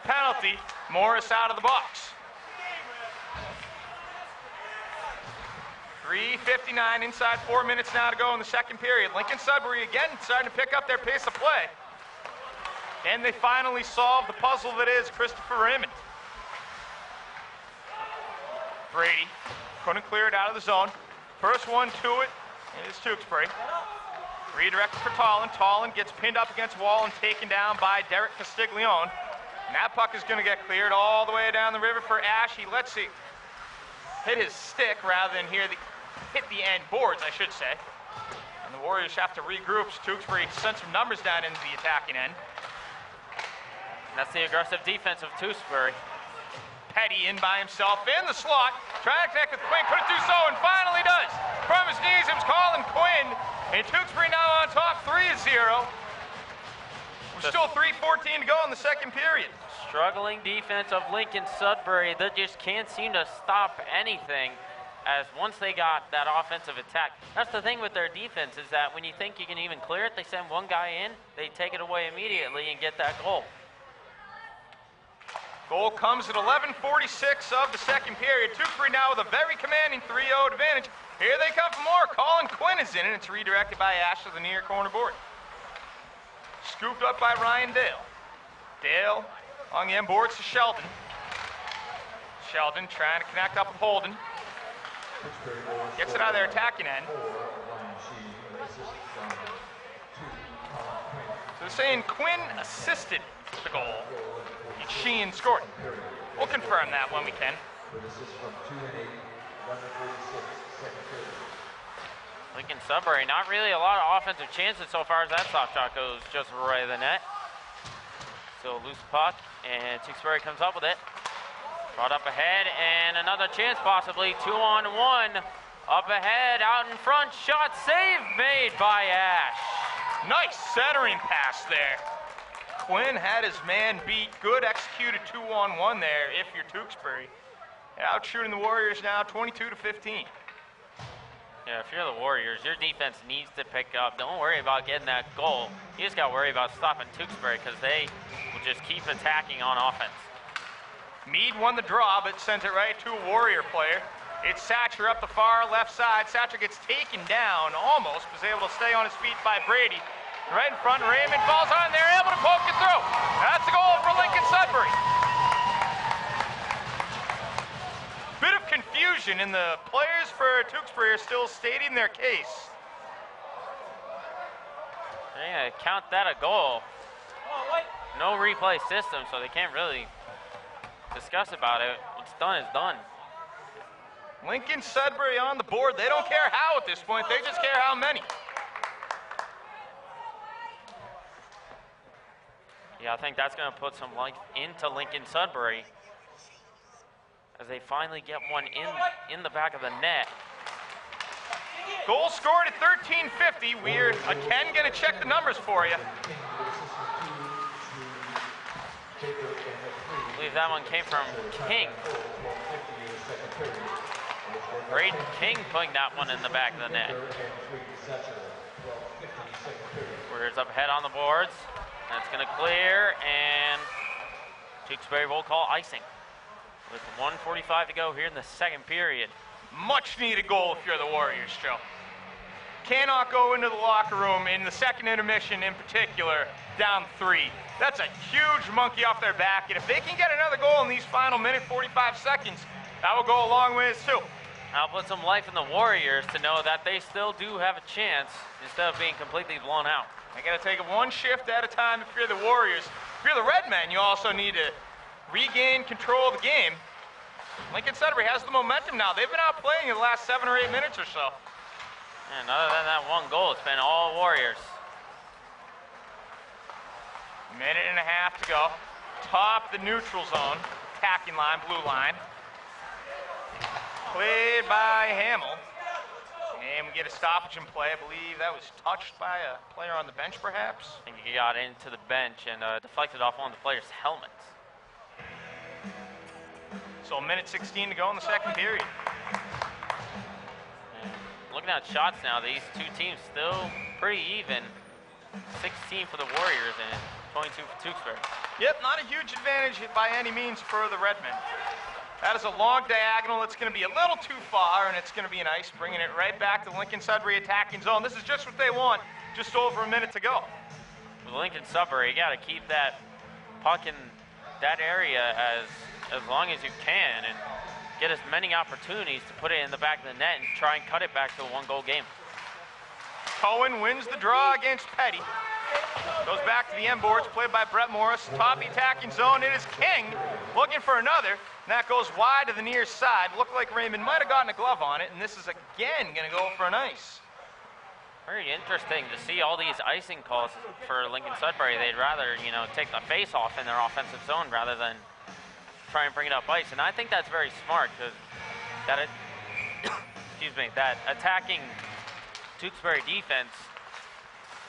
penalty. Morris out of the box. 3:59 inside 4 minutes now to go in the second period. Lincoln-Sudbury again starting to pick up their pace of play. And they finally solve the puzzle that is Christopher Raymond. Brady couldn't clear it out of the zone. First one to it is Tewksbury. Redirected for Tolland. Tolland gets pinned up against the wall and taken down by Derek Castiglione. And that puck is going to get cleared all the way down the river for Ash. He lets it hit his stick rather than hit the end boards, I should say. And the Warriors have to regroup. Tewksbury sent some numbers down into the attacking end. And that's the aggressive defense of Tewksbury. Petty in by himself in the slot, trying to connect with Quinn, couldn't do so, and finally does. From his knees, it was Colin Quinn, and Tewksbury now on top, 3-0. We're still 3:14 to go in the second period. Struggling defense of Lincoln-Sudbury that just can't seem to stop anything, as once they got that offensive attack. That's the thing with their defense, is that when you think you can even clear it, they send one guy in, they take it away immediately and get that goal. Goal comes at 11:46 of the second period. Tewksbury now with a very commanding 3-0 advantage. Here they come for more. Colin Quinn is in, and it's redirected by Ash to the near corner board. Scooped up by Ryan Dale. Dale on the end boards to Sheldon. Sheldon trying to connect up with Holden. Gets it out of their attacking end. So they're saying Quinn assisted the goal. Sheehan scored. We'll confirm that when we can. Lincoln-Sudbury, not really a lot of offensive chances so far as that soft shot goes just right of the net. So loose puck, and Tewksbury comes up with it. Brought up ahead, and another chance possibly. 2-on-1. Up ahead, out in front, shot save made by Ash. Nice centering pass there. Quinn had his man beat. Good executed 2-on-1 there if you're Tewksbury. Out shooting the Warriors now 22-15. Yeah, if you're the Warriors, your defense needs to pick up. Don't worry about getting that goal. You just got to worry about stopping Tewksbury because they will just keep attacking on offense. Meade won the draw, but sent it right to a Warrior player. It's Satcher up the far left side. Satcher gets taken down almost, was able to stay on his feet by Brady. Right in front, Raymond falls on, they're able to poke it through. That's a goal for Lincoln-Sudbury. Bit of confusion decision, and the players for Tewksbury are still stating their case. They're going to count that a goal. No replay system, so they can't really discuss about it. What's done is done. Lincoln-Sudbury on the board. They don't care how at this point. They just care how many. Yeah, I think that's going to put some life into Lincoln-Sudbury as they finally get one in the back of the net. Goal scored at 13:50. We're again going to check the numbers for you. I believe that one came from King. Braden King putting that one in the back of the net. Warriors up ahead on the boards. That's going to clear, and Tewksbury will call icing with 1:45 to go here in the second period. Much needed goal if you're the Warriors, Joe. Cannot go into the locker room in the second intermission in particular, down 3. That's a huge monkey off their back, and if they can get another goal in these final minute, 45 seconds, that will go a long ways too. I'll put some life in the Warriors to know that they still do have a chance instead of being completely blown out. They got to take it one shift at a time if you're the Warriors. If you're the Redmen, you also need to regain control of the game. Lincoln-Sudbury has the momentum now. They've been out playing in the last 7 or 8 minutes or so. And other than that one goal, it's been all Warriors. Minute and a half to go. Top the neutral zone. Attacking line, blue line. Played by Hamill. And we get a stoppage in play. I believe that was touched by a player on the bench, perhaps. I think he got into the bench and deflected off one of the players' helmets. So a minute 16 to go in the second period. And looking at shots now, these two teams still pretty even. 16 for the Warriors and 22 for Tewksbury. Yep, not a huge advantage by any means for the Redmen. That is a long diagonal. It's going to be a little too far, and it's going to be nice, bringing it right back to Lincoln-Sudbury attacking zone. This is just what they want, just over a minute to go. With Lincoln-Sudbury, you got to keep that puck in that area as long as you can and get as many opportunities to put it in the back of the net and try and cut it back to a one-goal game. Cohen wins the draw against Petty. Goes back to the end boards, played by Brett Morris. Top the attacking zone, it is King looking for another. And that goes wide to the near side. Looked like Raymond might have gotten a glove on it, and this is again going to go for an ice. Very interesting to see all these icing calls for Lincoln-Sudbury. They'd rather, take the face off in their offensive zone rather than try and bring it up ice. And I think that's very smart because that attacking Tewksbury defense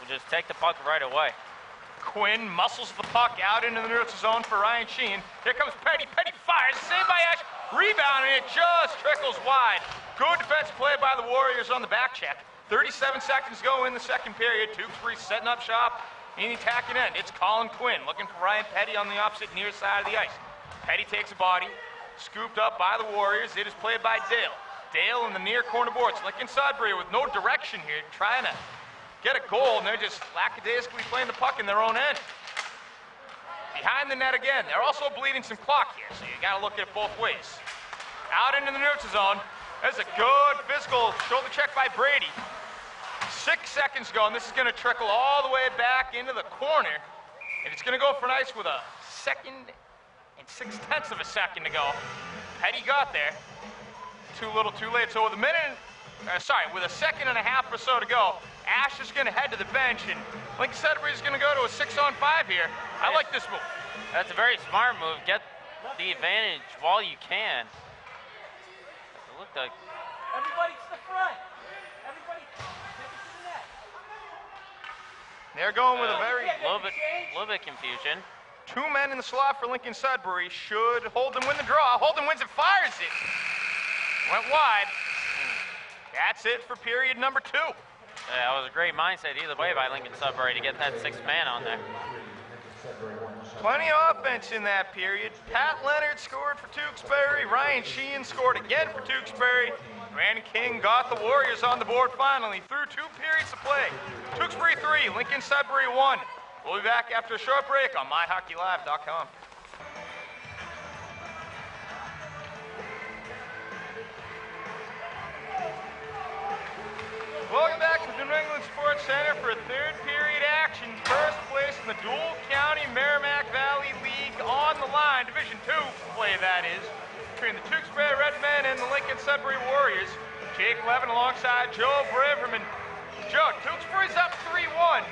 will just take the puck right away. Quinn muscles the puck out into the neutral zone for Ryan Sheen. Here comes Petty. Petty fires. Saved by Ash. Rebound, and it just trickles wide. Good defense play by the Warriors on the back check. 37 seconds go in the second period. Tewksbury setting up shop in the attacking end. It's Colin Quinn looking for Ryan Petty on the opposite near side of the ice. Petty takes a body. Scooped up by the Warriors. It is played by Dale. Dale in the near corner boards. Lincoln-Sudbury with no direction here, trying to get a goal, and they're just lackadaisically playing the puck in their own end. Behind the net again. They're also bleeding some clock here, so you got to look at it both ways. Out into the neutral zone. There's a good physical shoulder check by Brady. 6 seconds ago, and this is going to trickle all the way back into the corner, and it's going to go for an ice with a 2 6/10 of a second to go. Petty got there. Too little, too late. So with a 1.5 seconds or so to go, Ash is going to head to the bench, and Lincoln-Sudbury is going to go to a 6-on-5 here. I like this move. That's a very smart move. Get the advantage while you can. It looked like everybody to the front. Everybody, take it to the net. They're going with a little bit confusion. 2 men in the slot for Lincoln-Sudbury. Should Holden win the draw? Holden wins it, fires it. Went wide. That's it for period number 2. Yeah, that was a great mindset either way by Lincoln-Sudbury to get that 6th man on there. Plenty of offense in that period. Pat Leonard scored for Tewksbury. Ryan Sheehan scored again for Tewksbury. Brandon King got the Warriors on the board finally through 2 periods of play. Tewksbury 3, Lincoln-Sudbury 1. We'll be back after a short break on MyHockeyLive.com. play that is between the Tewksbury Redmen and the Lincoln-Sudbury Warriors. Jake Levin alongside Joe Braverman. Joe, Tewksbury's up 3-1.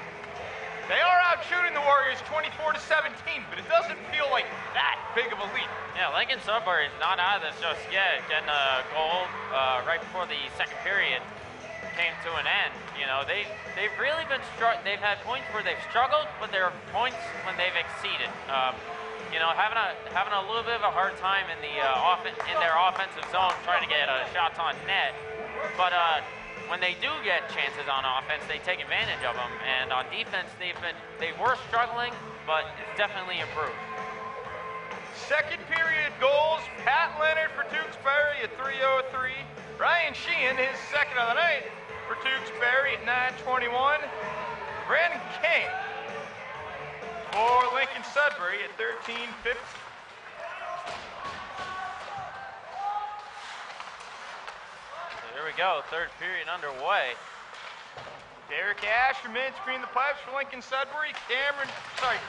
They are out shooting the Warriors 24-17, but it doesn't feel like that big of a lead. Yeah, Lincoln-Sudbury is not out of this just yet. Getting a goal right before the second period came to an end. You know, they've really been they've had points where they've struggled, but there are points when they've exceeded. You know, having a little bit of a hard time in the in their offensive zone, trying to get shots on net. But when they do get chances on offense, they take advantage of them. And on defense, they were struggling, but it's definitely improved. Second period goals, Pat Leonard for Tewksbury at 3:03. Ryan Sheehan, his second of the night for Tewksbury at 9:21. Brandon King for Lincoln-Sudbury at 13:50. Here we go, third period underway. Derek Ash remains between the pipes for Lincoln-Sudbury.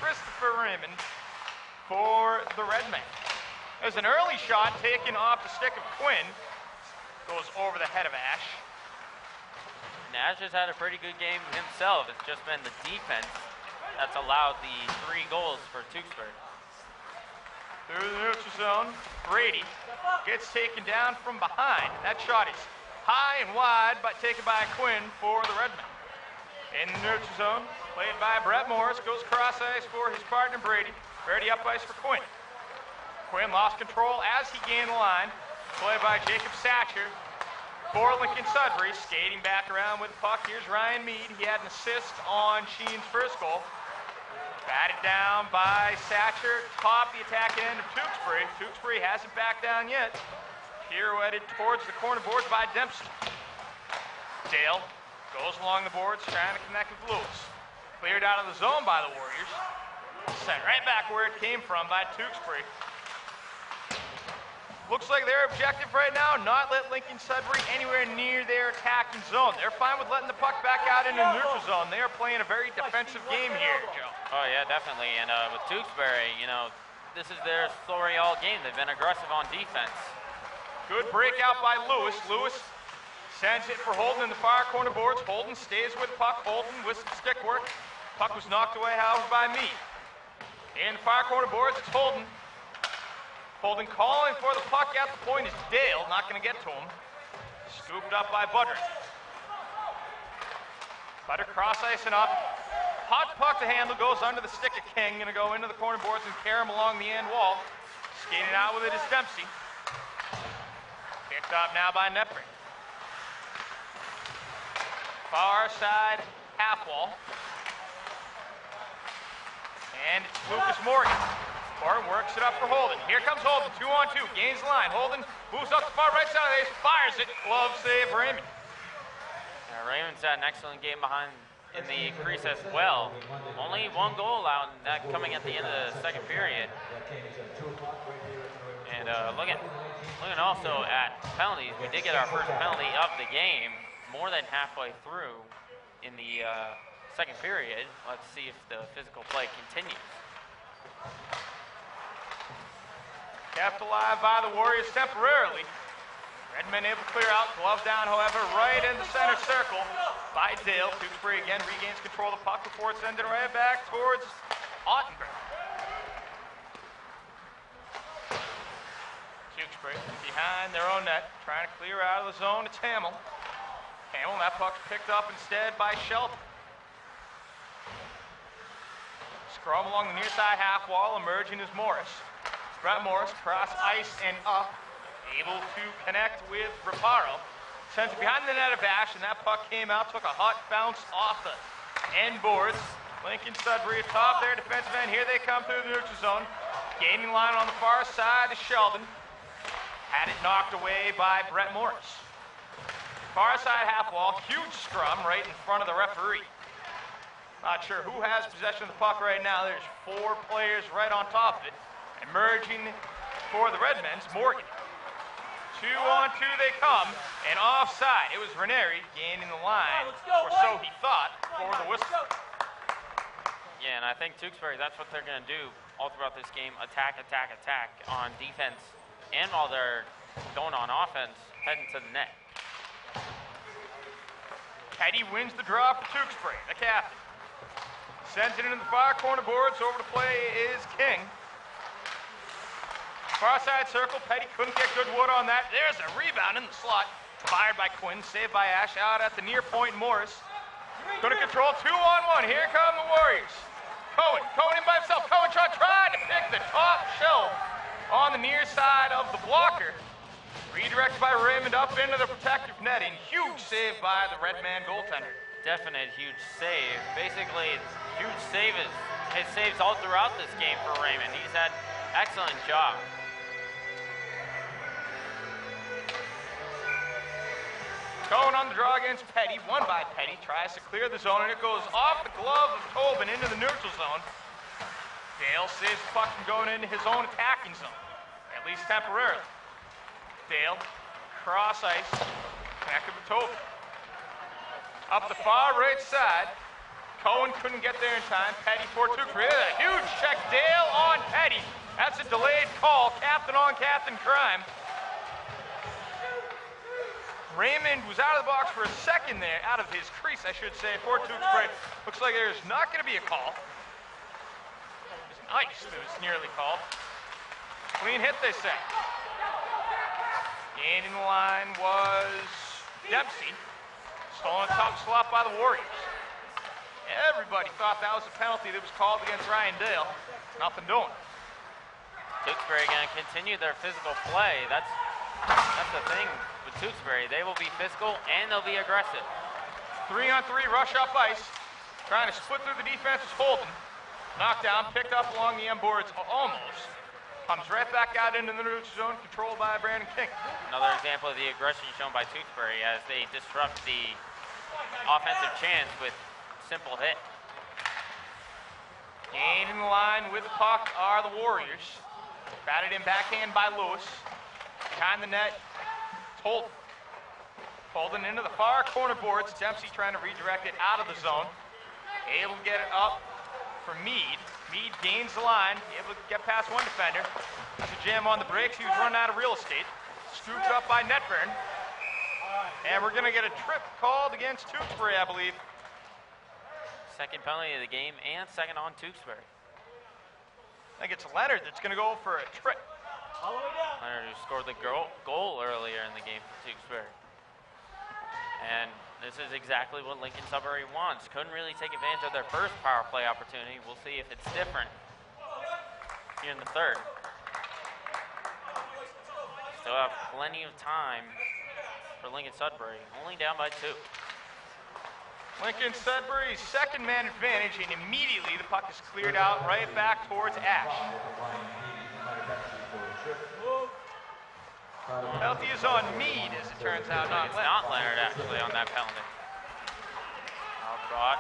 Christopher Raymond for the Redmen. There's an early shot taken off the stick of Quinn. Goes over the head of Ash. And Ash has had a pretty good game himself. It's just been the defense that's allowed the 3 goals for Tewksbury. Through the neutral zone, Brady gets taken down from behind. That shot is high and wide, but taken by Quinn for the Redmen. In the neutral zone, played by Brett Morris, goes cross ice for his partner Brady. Brady up ice for Quinn. Quinn lost control as he gained the line. Played by Jacob Satcher for Lincoln-Sudbury, skating back around with the puck. Here's Ryan Mead. He had an assist on Sheen's first goal. Batted down by Satcher, top the attacking end of Tewksbury. Tewksbury hasn't backed down yet. Pirouetted towards the corner boards by Dempsey. Dale goes along the boards, trying to connect with Lewis. Cleared out of the zone by the Warriors. Sent right back where it came from by Tewksbury. Looks like their objective right now, not let Lincoln-Sudbury anywhere near their attacking zone. They're fine with letting the puck back out into the neutral zone. They are playing a very defensive game here, Joe. Oh yeah, definitely. And with Tewksbury, you know, this is their story all game. They've been aggressive on defense. Good breakout by Lewis. Lewis sends it for Holden in the far corner boards. Holden stays with puck. Holden with some stick work. Puck was knocked away, however, by Mead. In the far corner boards, it's Holden. Holden calling for the puck at the point is Dale, not going to get to him. Scooped up by Butter. Butter cross icing up. Hot puck to handle, goes under the stick of King. Going to go into the corner boards and carry him along the end wall. Skating out with it is Dempsey. Picked up now by Nepper. Far side half wall. And it's Lucas Morgan. Morgan works it up for Holden. Here comes Holden, 2-on-2, gains the line. Holden moves up the far right side of the ice, fires it. Glove save, Raymond. Raymond's had an excellent game behind in the crease as well. Only 1 goal out, and that coming at the end of the second period. And looking also at penalties, we did get our first penalty of the game more than halfway through in the second period. Let's see if the physical play continues. Kept alive by the Warriors temporarily. Redmen able to clear out. Glove down, however, right in the center circle by Dale. Tewksbury again regains control of the puck before it's sending right back towards Ottenberg. Tewksbury behind their own net, trying to clear out of the zone. It's Hamill. Hamill, that puck's picked up instead by Shelton. Scrum along the near side half wall, emerging is Morris. Brett Morris, cross ice and up, able to connect with Raparo. Sends it behind the net of Ash, and that puck came out, took a hot bounce off the end boards. Lincoln-Sudbury atop their defensive end. Here they come through the neutral zone. Gaining line on the far side is Sheldon. Had it knocked away by Brett Morris. Far side half wall, huge scrum right in front of the referee. Not sure who has possession of the puck right now. There's 4 players right on top of it. Emerging for the Redmen's Morgan. 2-on-2 they come, and offside. It was Ranieri gaining the line, or so he thought, for the whistle. Yeah, and I think Tewksbury, that's what they're going to do. all throughout this game, attack on defense, and while they're going on offense, heading to the net. Petty wins the draw for Tewksbury, the captain. Sends it into the far corner boards. Over to play is King. Far side circle. Petty couldn't get good wood on that. There's a rebound in the slot. Fired by Quinn. Saved by Ash. Out at the near point, Morris. Going to control 2-on-1. Here come the Warriors. Cohen in by himself. Cohen trying to pick the top shelf on the near side of the blocker. Redirected by Raymond up into the protective netting. Huge save by the red man goaltender. Definite huge save. Basically, huge save is his saves all throughout this game for Raymond. He's had excellent job. Cohen on the draw against Petty. Won by Petty. Tries to clear the zone, and it goes off the glove of Tobin into the neutral zone. Dale saves the puck from going into his own attacking zone, at least temporarily. Dale, cross ice, connected with Tobin. Up the far right side, Cohen couldn't get there in time. Petty for Tewksbury. A huge check, Dale on Petty. That's a delayed call, captain on captain crime. Raymond was out of the box for a second there, out of his crease, I should say, for Tewksbury. Looks like there's not going to be a call. It's nice that it was nearly called. Clean hit, they say. Gaining the line was Dempsey. Stolen a top slot by the Warriors. Everybody thought that was a penalty that was called against Ryan Dale. Nothing doing. Tewksbury going to continue their physical play. That's the thing with Tewksbury. They will be physical and they'll be aggressive. 3-on-3 rush up ice. Trying to split through the defense is Holden. Knocked down, picked up along the end boards almost. Comes right back out into the neutral zone, controlled by Brandon King. Another example of the aggression shown by Tewksbury as they disrupt the offensive chance with simple hit. Gaining the line with the puck are the Warriors. Batted in backhand by Lewis. Behind the net, Holden. Holden into the far corner boards. Dempsey trying to redirect it out of the zone. Able to get it up for Meade. Meade gains the line, able to get past one defender. That's a jam on the brakes. He was running out of real estate. Scooped up by Netburn. And we're going to get a trip called against Tewksbury, I believe. Second penalty of the game and second on Tewksbury. I think it's Leonard that's going to go for a trip. Leonard, who scored the goal earlier in the game for Tewksbury. And this is exactly what Lincoln-Sudbury wants. Couldn't really take advantage of their first power play opportunity. We'll see if it's different here in the third. Still have plenty of time for Lincoln-Sudbury, only down by 2. Lincoln-Sudbury's second man advantage, and immediately the puck is cleared out right back towards Ash. Penalty is on Meade, as it turns out, not Leonard. It's not Leonard, actually, on that penalty. Outbrought.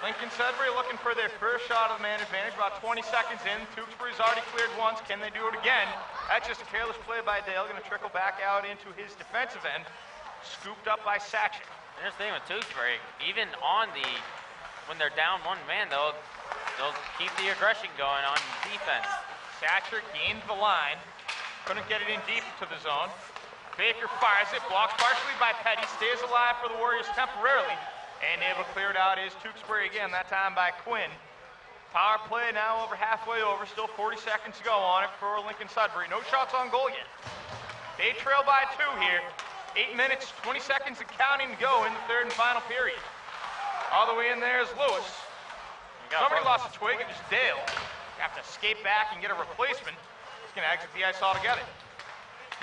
Lincoln-Sudbury looking for their first shot of the man advantage, about 20 seconds in. Tewksbury's already cleared once. Can they do it again? That's just a careless play by Dale, going to trickle back out into his defensive end. Scooped up by Satchik. Here's the thing with Tewksbury, even when they're down one man, they'll keep the aggression going on defense. Satchik gained the line. Couldn't get it in deep to the zone. Baker fires it, blocked partially by Petty, stays alive for the Warriors temporarily, and able to clear it out is Tewksbury again, that time by Quinn. Power play now over halfway over, still 40 seconds to go on it for Lincoln-Sudbury. No shots on goal yet. They trail by 2 here. 8 minutes, 20 seconds and counting to go in the third and final period. All the way in there is Lewis. Somebody lost a twig, it was Dale. Have to skate back and get a replacement. He's going to exit the ice altogether.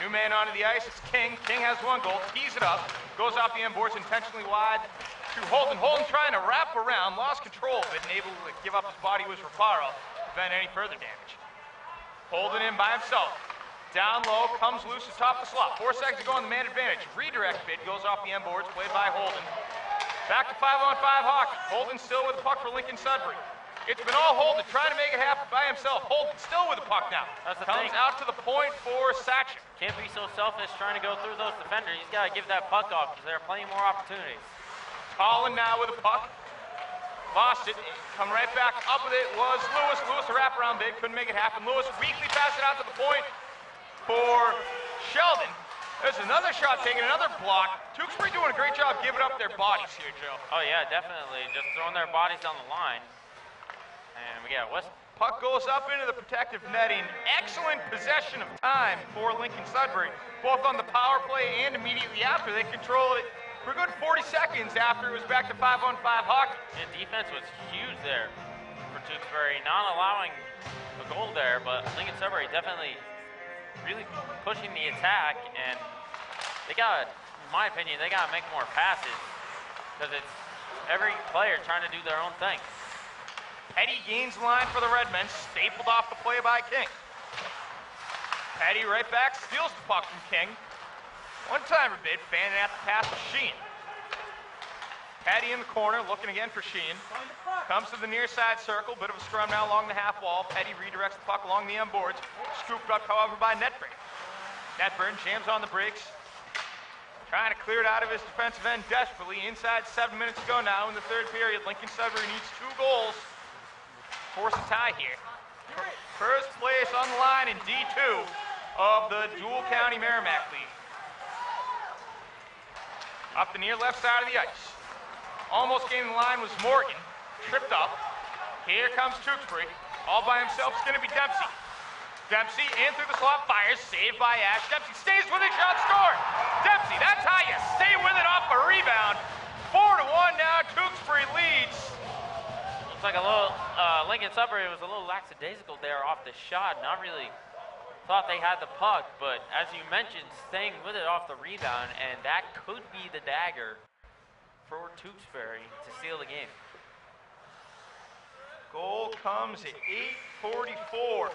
New man onto the ice, it's King. King has 1 goal, tees it up, goes off the end boards intentionally wide to Holden. Holden trying to wrap around, lost control of it, and able to give up his body with Raparo to prevent any further damage. Holden in by himself. Down low, comes loose atop the slot. 4 seconds to go on the man advantage. Redirect bid goes off the end boards, played by Holden. Back to 5-on-5 hockey. Holden still with the puck for Lincoln-Sudbury. It's been all Holden trying to make it happen by himself. Holden still with the puck now. That's the Comes thing. out to the point for Satchik. Can't be so selfish trying to go through those defenders. He's got to give that puck off because there are plenty more opportunities. Collin now with the puck. Lost it. Coming right back up with it was Lewis. Lewis, a wraparound bid, couldn't make it happen. Lewis weakly passed it out to the point for Sheldon. There's another shot taken, another block. Tewksbury doing a great job giving up their bodies here, Joe. Oh yeah, definitely. Just throwing their bodies down the line. And we get a whistle. Puck goes up into the protective netting. Excellent possession of time for Lincoln-Sudbury, both on the power play and immediately after. They controlled it for a good 40 seconds after it was back to 5-on-5 hockey. The defense was huge there for Tewksbury, not allowing a goal there, but Lincoln-Sudbury definitely really pushing the attack, and they got, in my opinion, they got to make more passes because it's every player trying to do their own thing. Petty gains the line for the Redmen, stapled off the play by King. Petty right back, steals the puck from King. One-timer bid, fanning at the pass to Sheehan. Petty in the corner, looking again for Sheehan. Comes to the near side circle, bit of a scrum now along the half wall. Petty redirects the puck along the end boards, scooped up, however, by Netburn. Netburn jams on the brakes, trying to clear it out of his defensive end desperately. Inside 7 minutes to go now in the third period. Lincoln-Sudbury needs 2 goals. Force a tie here. First place on the line in D2 of the Dual County Merrimack League. Up the near left side of the ice. Almost gaining the line was Morgan. Tripped up. Here comes Tewksbury. All by himself. It's going to be Dempsey. Dempsey in through the slot, fires. Saved by Ash. Dempsey stays with it. Shot scored. Dempsey, that's how you stay with it off a rebound. 4-1 now. Tewksbury leads. Looks like a little, Lincoln-Sudbury was a little lackadaisical there off the shot. Not really thought they had the puck, but as you mentioned, staying with it off the rebound, and that could be the dagger for Tewksbury to seal the game. Goal comes at 8:44.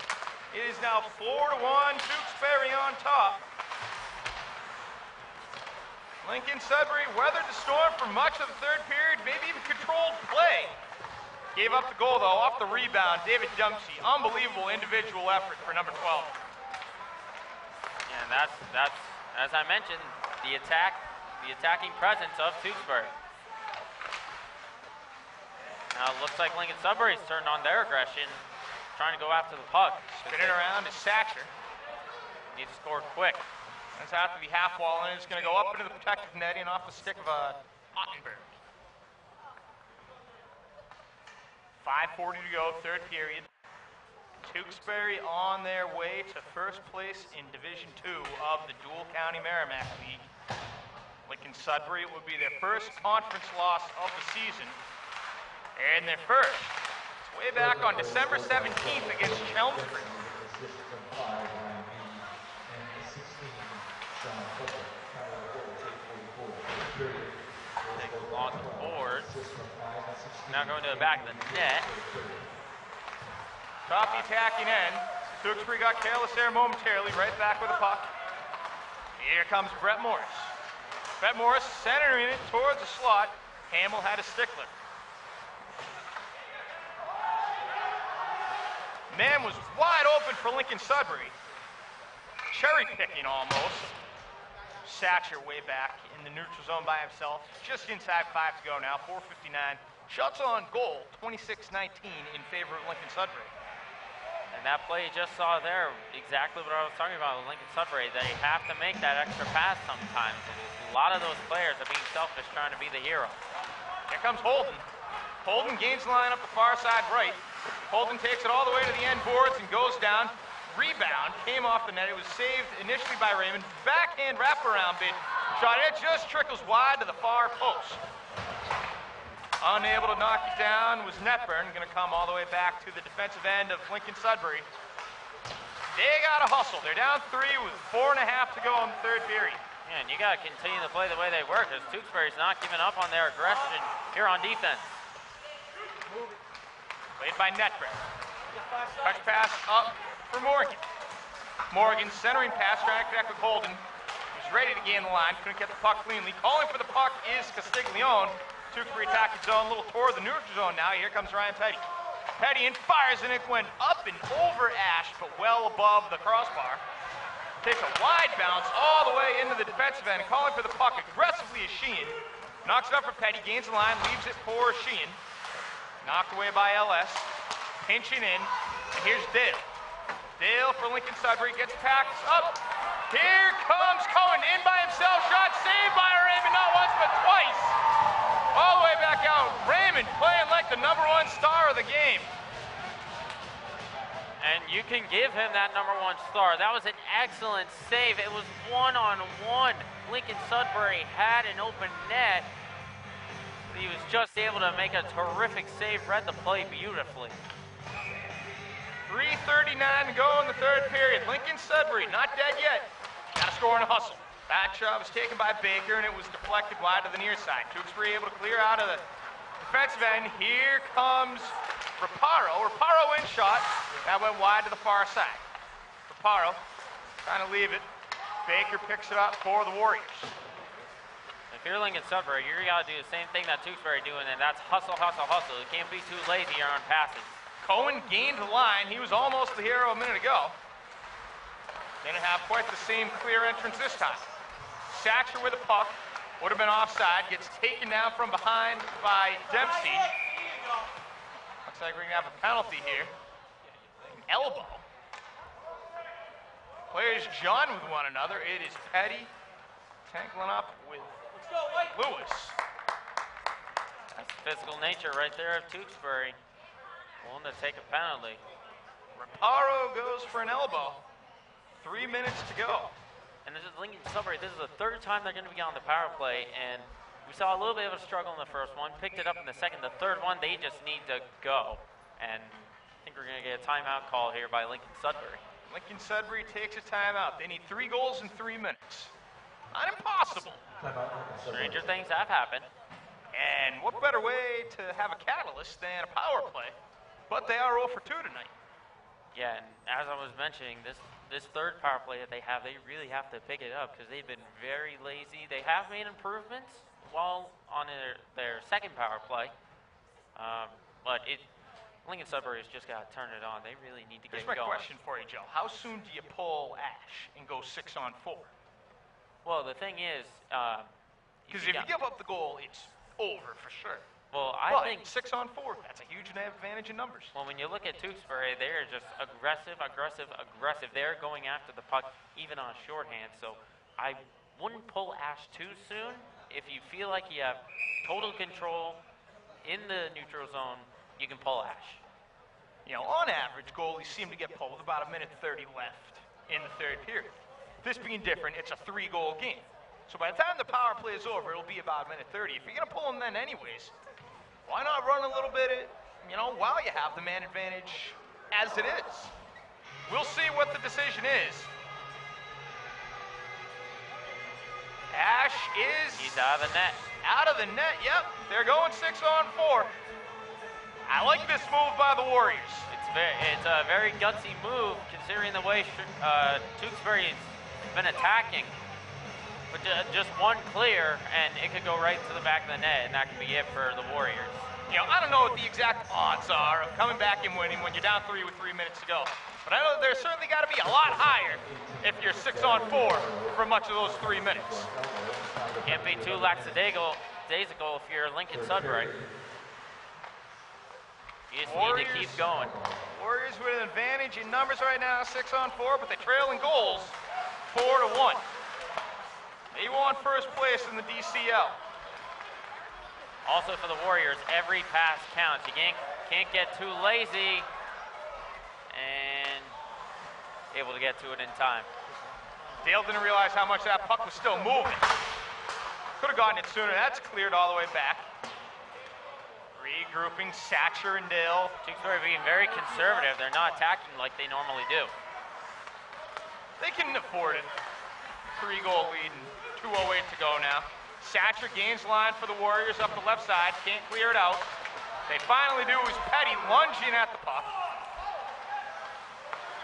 It is now 4-1, Tewksbury on top. Lincoln-Sudbury weathered the storm for much of the third period, maybe even controlled play. Gave up the goal, though, off the rebound. David Dempsey, unbelievable individual effort for number 12. And that's as I mentioned, the attacking presence of Tewksbury. Now it looks like Lincoln-Sudbury's turned on their aggression, trying to go after the puck. Spinning around is Satcher. Needs to score quick. That's after the half wall, and it's going to go up into the protective netting off the stick of Ottenberg. 5:40 to go, third period. Tewksbury on their way to first place in Division II of the Dual County Merrimack League. Lincoln-Sudbury, it would be their first conference loss of the season, and their first. It's way back on December 17th against Tewksbury. They go on the board. Now going to the back of the net. Top the attacking end. Tewksbury got careless there momentarily, right back with the puck. Here comes Brett Morris. Brett Morris centering it towards the slot. Hamill had a stickler. Man was wide open for Lincoln-Sudbury. Cherry picking almost. Satcher way back in the neutral zone by himself. Just inside 5 to go now, 4:59. Shots on goal, 26-19 in favor of Lincoln-Sudbury. And that play you just saw there, exactly what I was talking about with Lincoln-Sudbury. They have to make that extra pass sometimes. A lot of those players are being selfish, trying to be the hero. Here comes Holden. Holden gains the line up the far side right. Holden takes it all the way to the end boards and goes down. Rebound came off the net. It was saved initially by Raymond. Backhand wraparound bid shot. It just trickles wide to the far post. Unable to knock it down was Netburn. Going to come all the way back to the defensive end of Lincoln-Sudbury. They got to hustle. They're down 3 with 4.5 to go in the third period. Yeah, and you got to continue to play the way they work, because Tewksbury's not giving up on their aggression here on defense. Played by Netburn. Touch pass up for Morgan. Morgan centering pass, trying to connect with Holden. He was ready to gain the line, couldn't get the puck cleanly. Calling for the puck is Castiglione. Tewksbury attacking zone, a little toward the neutral zone now. Here comes Ryan Petty. Petty in, fires, and it went up and over Ash, but well above the crossbar. Takes a wide bounce all the way into the defensive end. Calling for the puck aggressively is Sheehan. Knocks it up for Petty, gains the line, leaves it for Sheehan. Knocked away by LS. Pinching in. And here's Dale. Dale for Lincoln-Sudbury gets packed up. Here comes Cohen in by himself. Shot saved by Raymond, not once but twice. All the way back out. Raymond playing like the #1 star of the game. And you can give him that #1 star. That was an excellent save. It was one-on-one. Lincoln-Sudbury had an open net. He was just able to make a terrific save, read the play beautifully. 3:39 to go in the third period. Lincoln-Sudbury not dead yet. Got to score in a hustle. Back shot was taken by Baker, and it was deflected wide to the near side. Tewksbury able to clear out of the defensive end. Here comes Reparo. Reparo in shot. That went wide to the far side. Reparo trying to leave it. Baker picks it up for the Warriors. If you're Lincoln-Sudbury, you got to do the same thing that Tewksbury doing, and that's hustle, hustle, hustle. You can't be too lazy here on passes. Cohen gained the line. He was almost the hero a minute ago. Didn't have quite the same clear entrance this time. Satcher with a puck. Would have been offside. Gets taken down from behind by Dempsey. Looks like we're going to have a penalty here. An elbow. Players John with one another. It is Petty tangling up with Lewis. That's physical nature right there of Tewksbury. Willing to take a penalty. Reparo goes for an elbow. 3 minutes to go. And this is Lincoln-Sudbury. This is the third time they're going to be on the power play, and we saw a little bit of a struggle in the first one, picked it up in the second. The third one, they just need to go. And I think we're going to get a timeout call here by Lincoln-Sudbury. Lincoln-Sudbury takes a timeout. They need 3 goals in 3 minutes. Not impossible. Stranger things have happened. And what better way to have a catalyst than a power play? But they are 0 for 2 tonight. Yeah, and as I was mentioning, this third power play that they have, they really have to pick it up because they've been very lazy. They have made improvements while on their second power play, but Lincoln-Sudbury has just got to turn it on. They really need to get going. Here's my question for you, Joe. How soon do you pull Ash and go 6-on-4? Well, the thing is, because if you give up the goal, it's over for sure. Well, I think 6-on-4, that's a huge advantage in numbers. Well, when you look at Tewksbury, they're just aggressive. They're going after the puck even on shorthand. So I wouldn't pull Ash too soon. If you feel like you have total control in the neutral zone, you can pull Ash. You know, on average, goalies seem to get pulled with about 1:30 left in the third period. This being different, it's a 3-goal game. So by the time the power play is over, it'll be about 1:30. If you're going to pull them then anyways, why not run a little bit, while you have the man advantage as it is? We'll see what the decision is. Ash is... He's out of the net. Out of the net, yep. They're going 6-on-4. I like this move by the Warriors. It's a very gutsy move considering the way Tewksbury's been attacking. But just one clear, and it could go right to the back of the net, and that could be it for the Warriors. I don't know what the exact odds are of coming back and winning when you're down 3 with 3 minutes to go. But I know there's certainly got to be a lot higher if you're 6-on-4 for much of those 3 minutes. Can't be too lackadaisical if you're Lincoln-Sudbury. You just need to keep going. Warriors with an advantage in numbers right now, 6-on-4, but they trail in goals 4-1. They won first place in the DCL. Also for the Warriors, every pass counts. You can't get too lazy and able to get to it in time. Dale didn't realize how much that puck was still moving. Could have gotten it sooner. That's cleared all the way back. Regrouping Satcher and Dale. Tewksbury being very conservative. They're not attacking like they normally do. They can afford it. 3-goal lead and 2:08 to go now. Satcher gains line for the Warriors up the left side. Can't clear it out. They finally do is Petty lunging at the puck.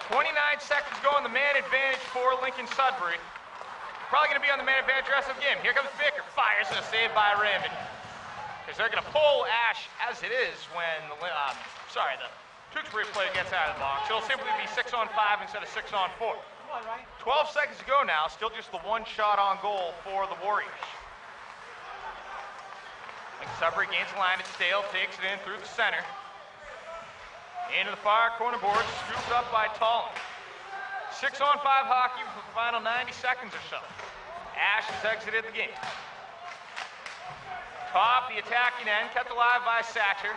29 seconds go on the man advantage for Lincoln-Sudbury. Probably going to be on the man advantage the rest of the game. Here comes Baker. Fires and a save by Raymond. Because they're going to pull Ash as it is when the Tewksbury player gets out of the box. It'll simply be 6-on-5 instead of 6-on-4. 12 seconds to go now. Still just the 1 shot on goal for the Warriors. Lincoln-Sudbury gains the line. It's Dale, takes it in through the center. Into the far corner board, scooped up by Tallon. 6-on-5 hockey for the final 90 seconds or so. Ash has exited the game. Top, the attacking end, kept alive by Satcher.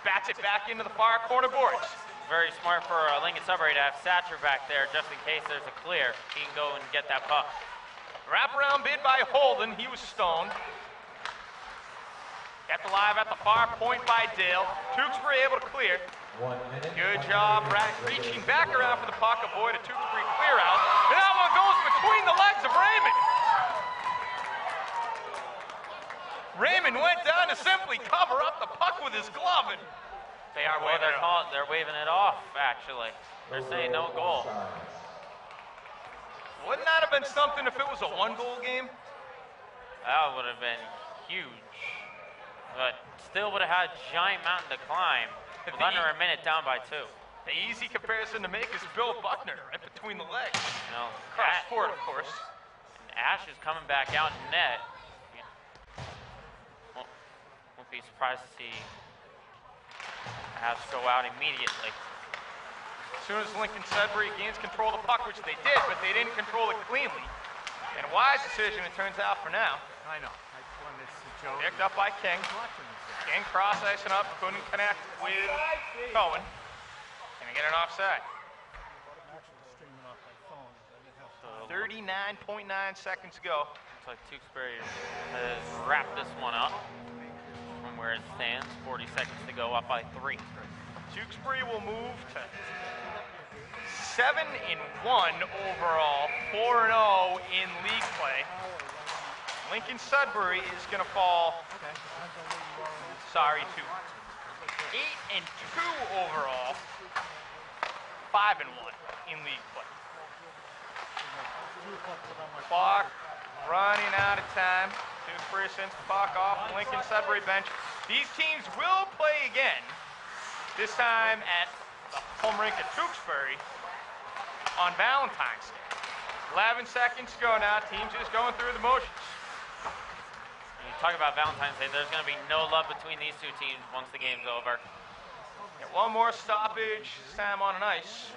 Bats it back into the far corner boards. Very smart for Lincoln-Sudbury to have Satcher back there just in case there's a clear. He can go and get that puck. Wraparound bid by Holden. He was stoned. Kept alive at the far point by Dale. Tewksbury able to clear. 1 minute. Good job reaching back around for the puck. Avoid a Tewksbury clear out. And that one goes between the legs of Raymond. Raymond went down to simply cover up the puck with his glove. And they are waving it off. They're waving it off, actually. They're saying no goal. Wouldn't that have been something if it was a 1-goal game? That would have been huge. But still would have had a giant mountain to climb with under a minute down by 2. The easy comparison to make is Bill Buckner right between the legs. You know, Cross court, of course. And Ash is coming back out in net. Won't be surprised to see Ash go out immediately. As soon as Lincoln-Sudbury gains control of the puck, which they did, but they didn't control it cleanly. And a wise decision, it turns out, for now. I know. I wanted to see Joe. Picked up by King. King cross-icing up, couldn't connect with Cohen. Gonna get an offside. 39.9 seconds to go. Looks like Tewksbury has wrapped this one up from where it stands. 40 seconds to go, up by 3. Tewksbury will move to 7-1 overall, 4-0 in league play. Lincoln-Sudbury is going to fall, to 8-2 overall, 5-1 in league play. Clock running out of time. Tewksbury sends the puck off the Lincoln-Sudbury bench. These teams will play again, this time at the home rink at Tewksbury on Valentine's Day. 11 seconds to go now. Teams just going through the motions. When you talk about Valentine's Day, there's going to be no love between these two teams once the game's over. Get one more stoppage, this time on an ice.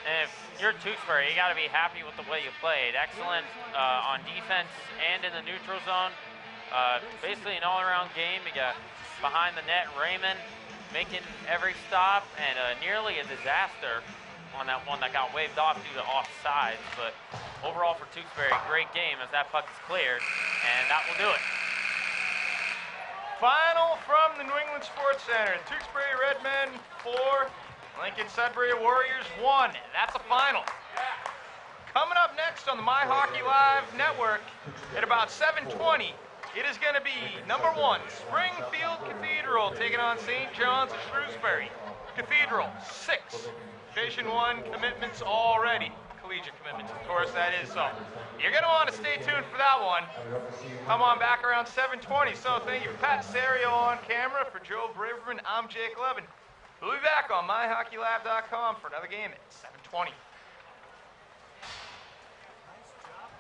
And if you're Tewksbury, you got to be happy with the way you played. Excellent on defense and in the neutral zone. Basically an all-around game. You got behind the net Raymond making every stop, and nearly a disaster on that one that got waved off due to offsides. But overall for Tewksbury, great game as that puck is cleared, and that will do it. Final from the New England Sports Center. Tewksbury Redmen 4, Lincoln-Sudbury Warriors 1. That's a final. Coming up next on the MyHockeyLive network at about 7:20, it is going to be number 1, Springfield Cathedral taking on St. John's of Shrewsbury. Cathedral 6, Division 1 commitments already. Collegiate commitments, of course, that is. So you're going to want to stay tuned for that one. Come on back around 7:20. So thank you for Pat Serio on camera. For Joe Braverman, I'm Jake Levin. We'll be back on myhockeylive.com for another game at 7:20.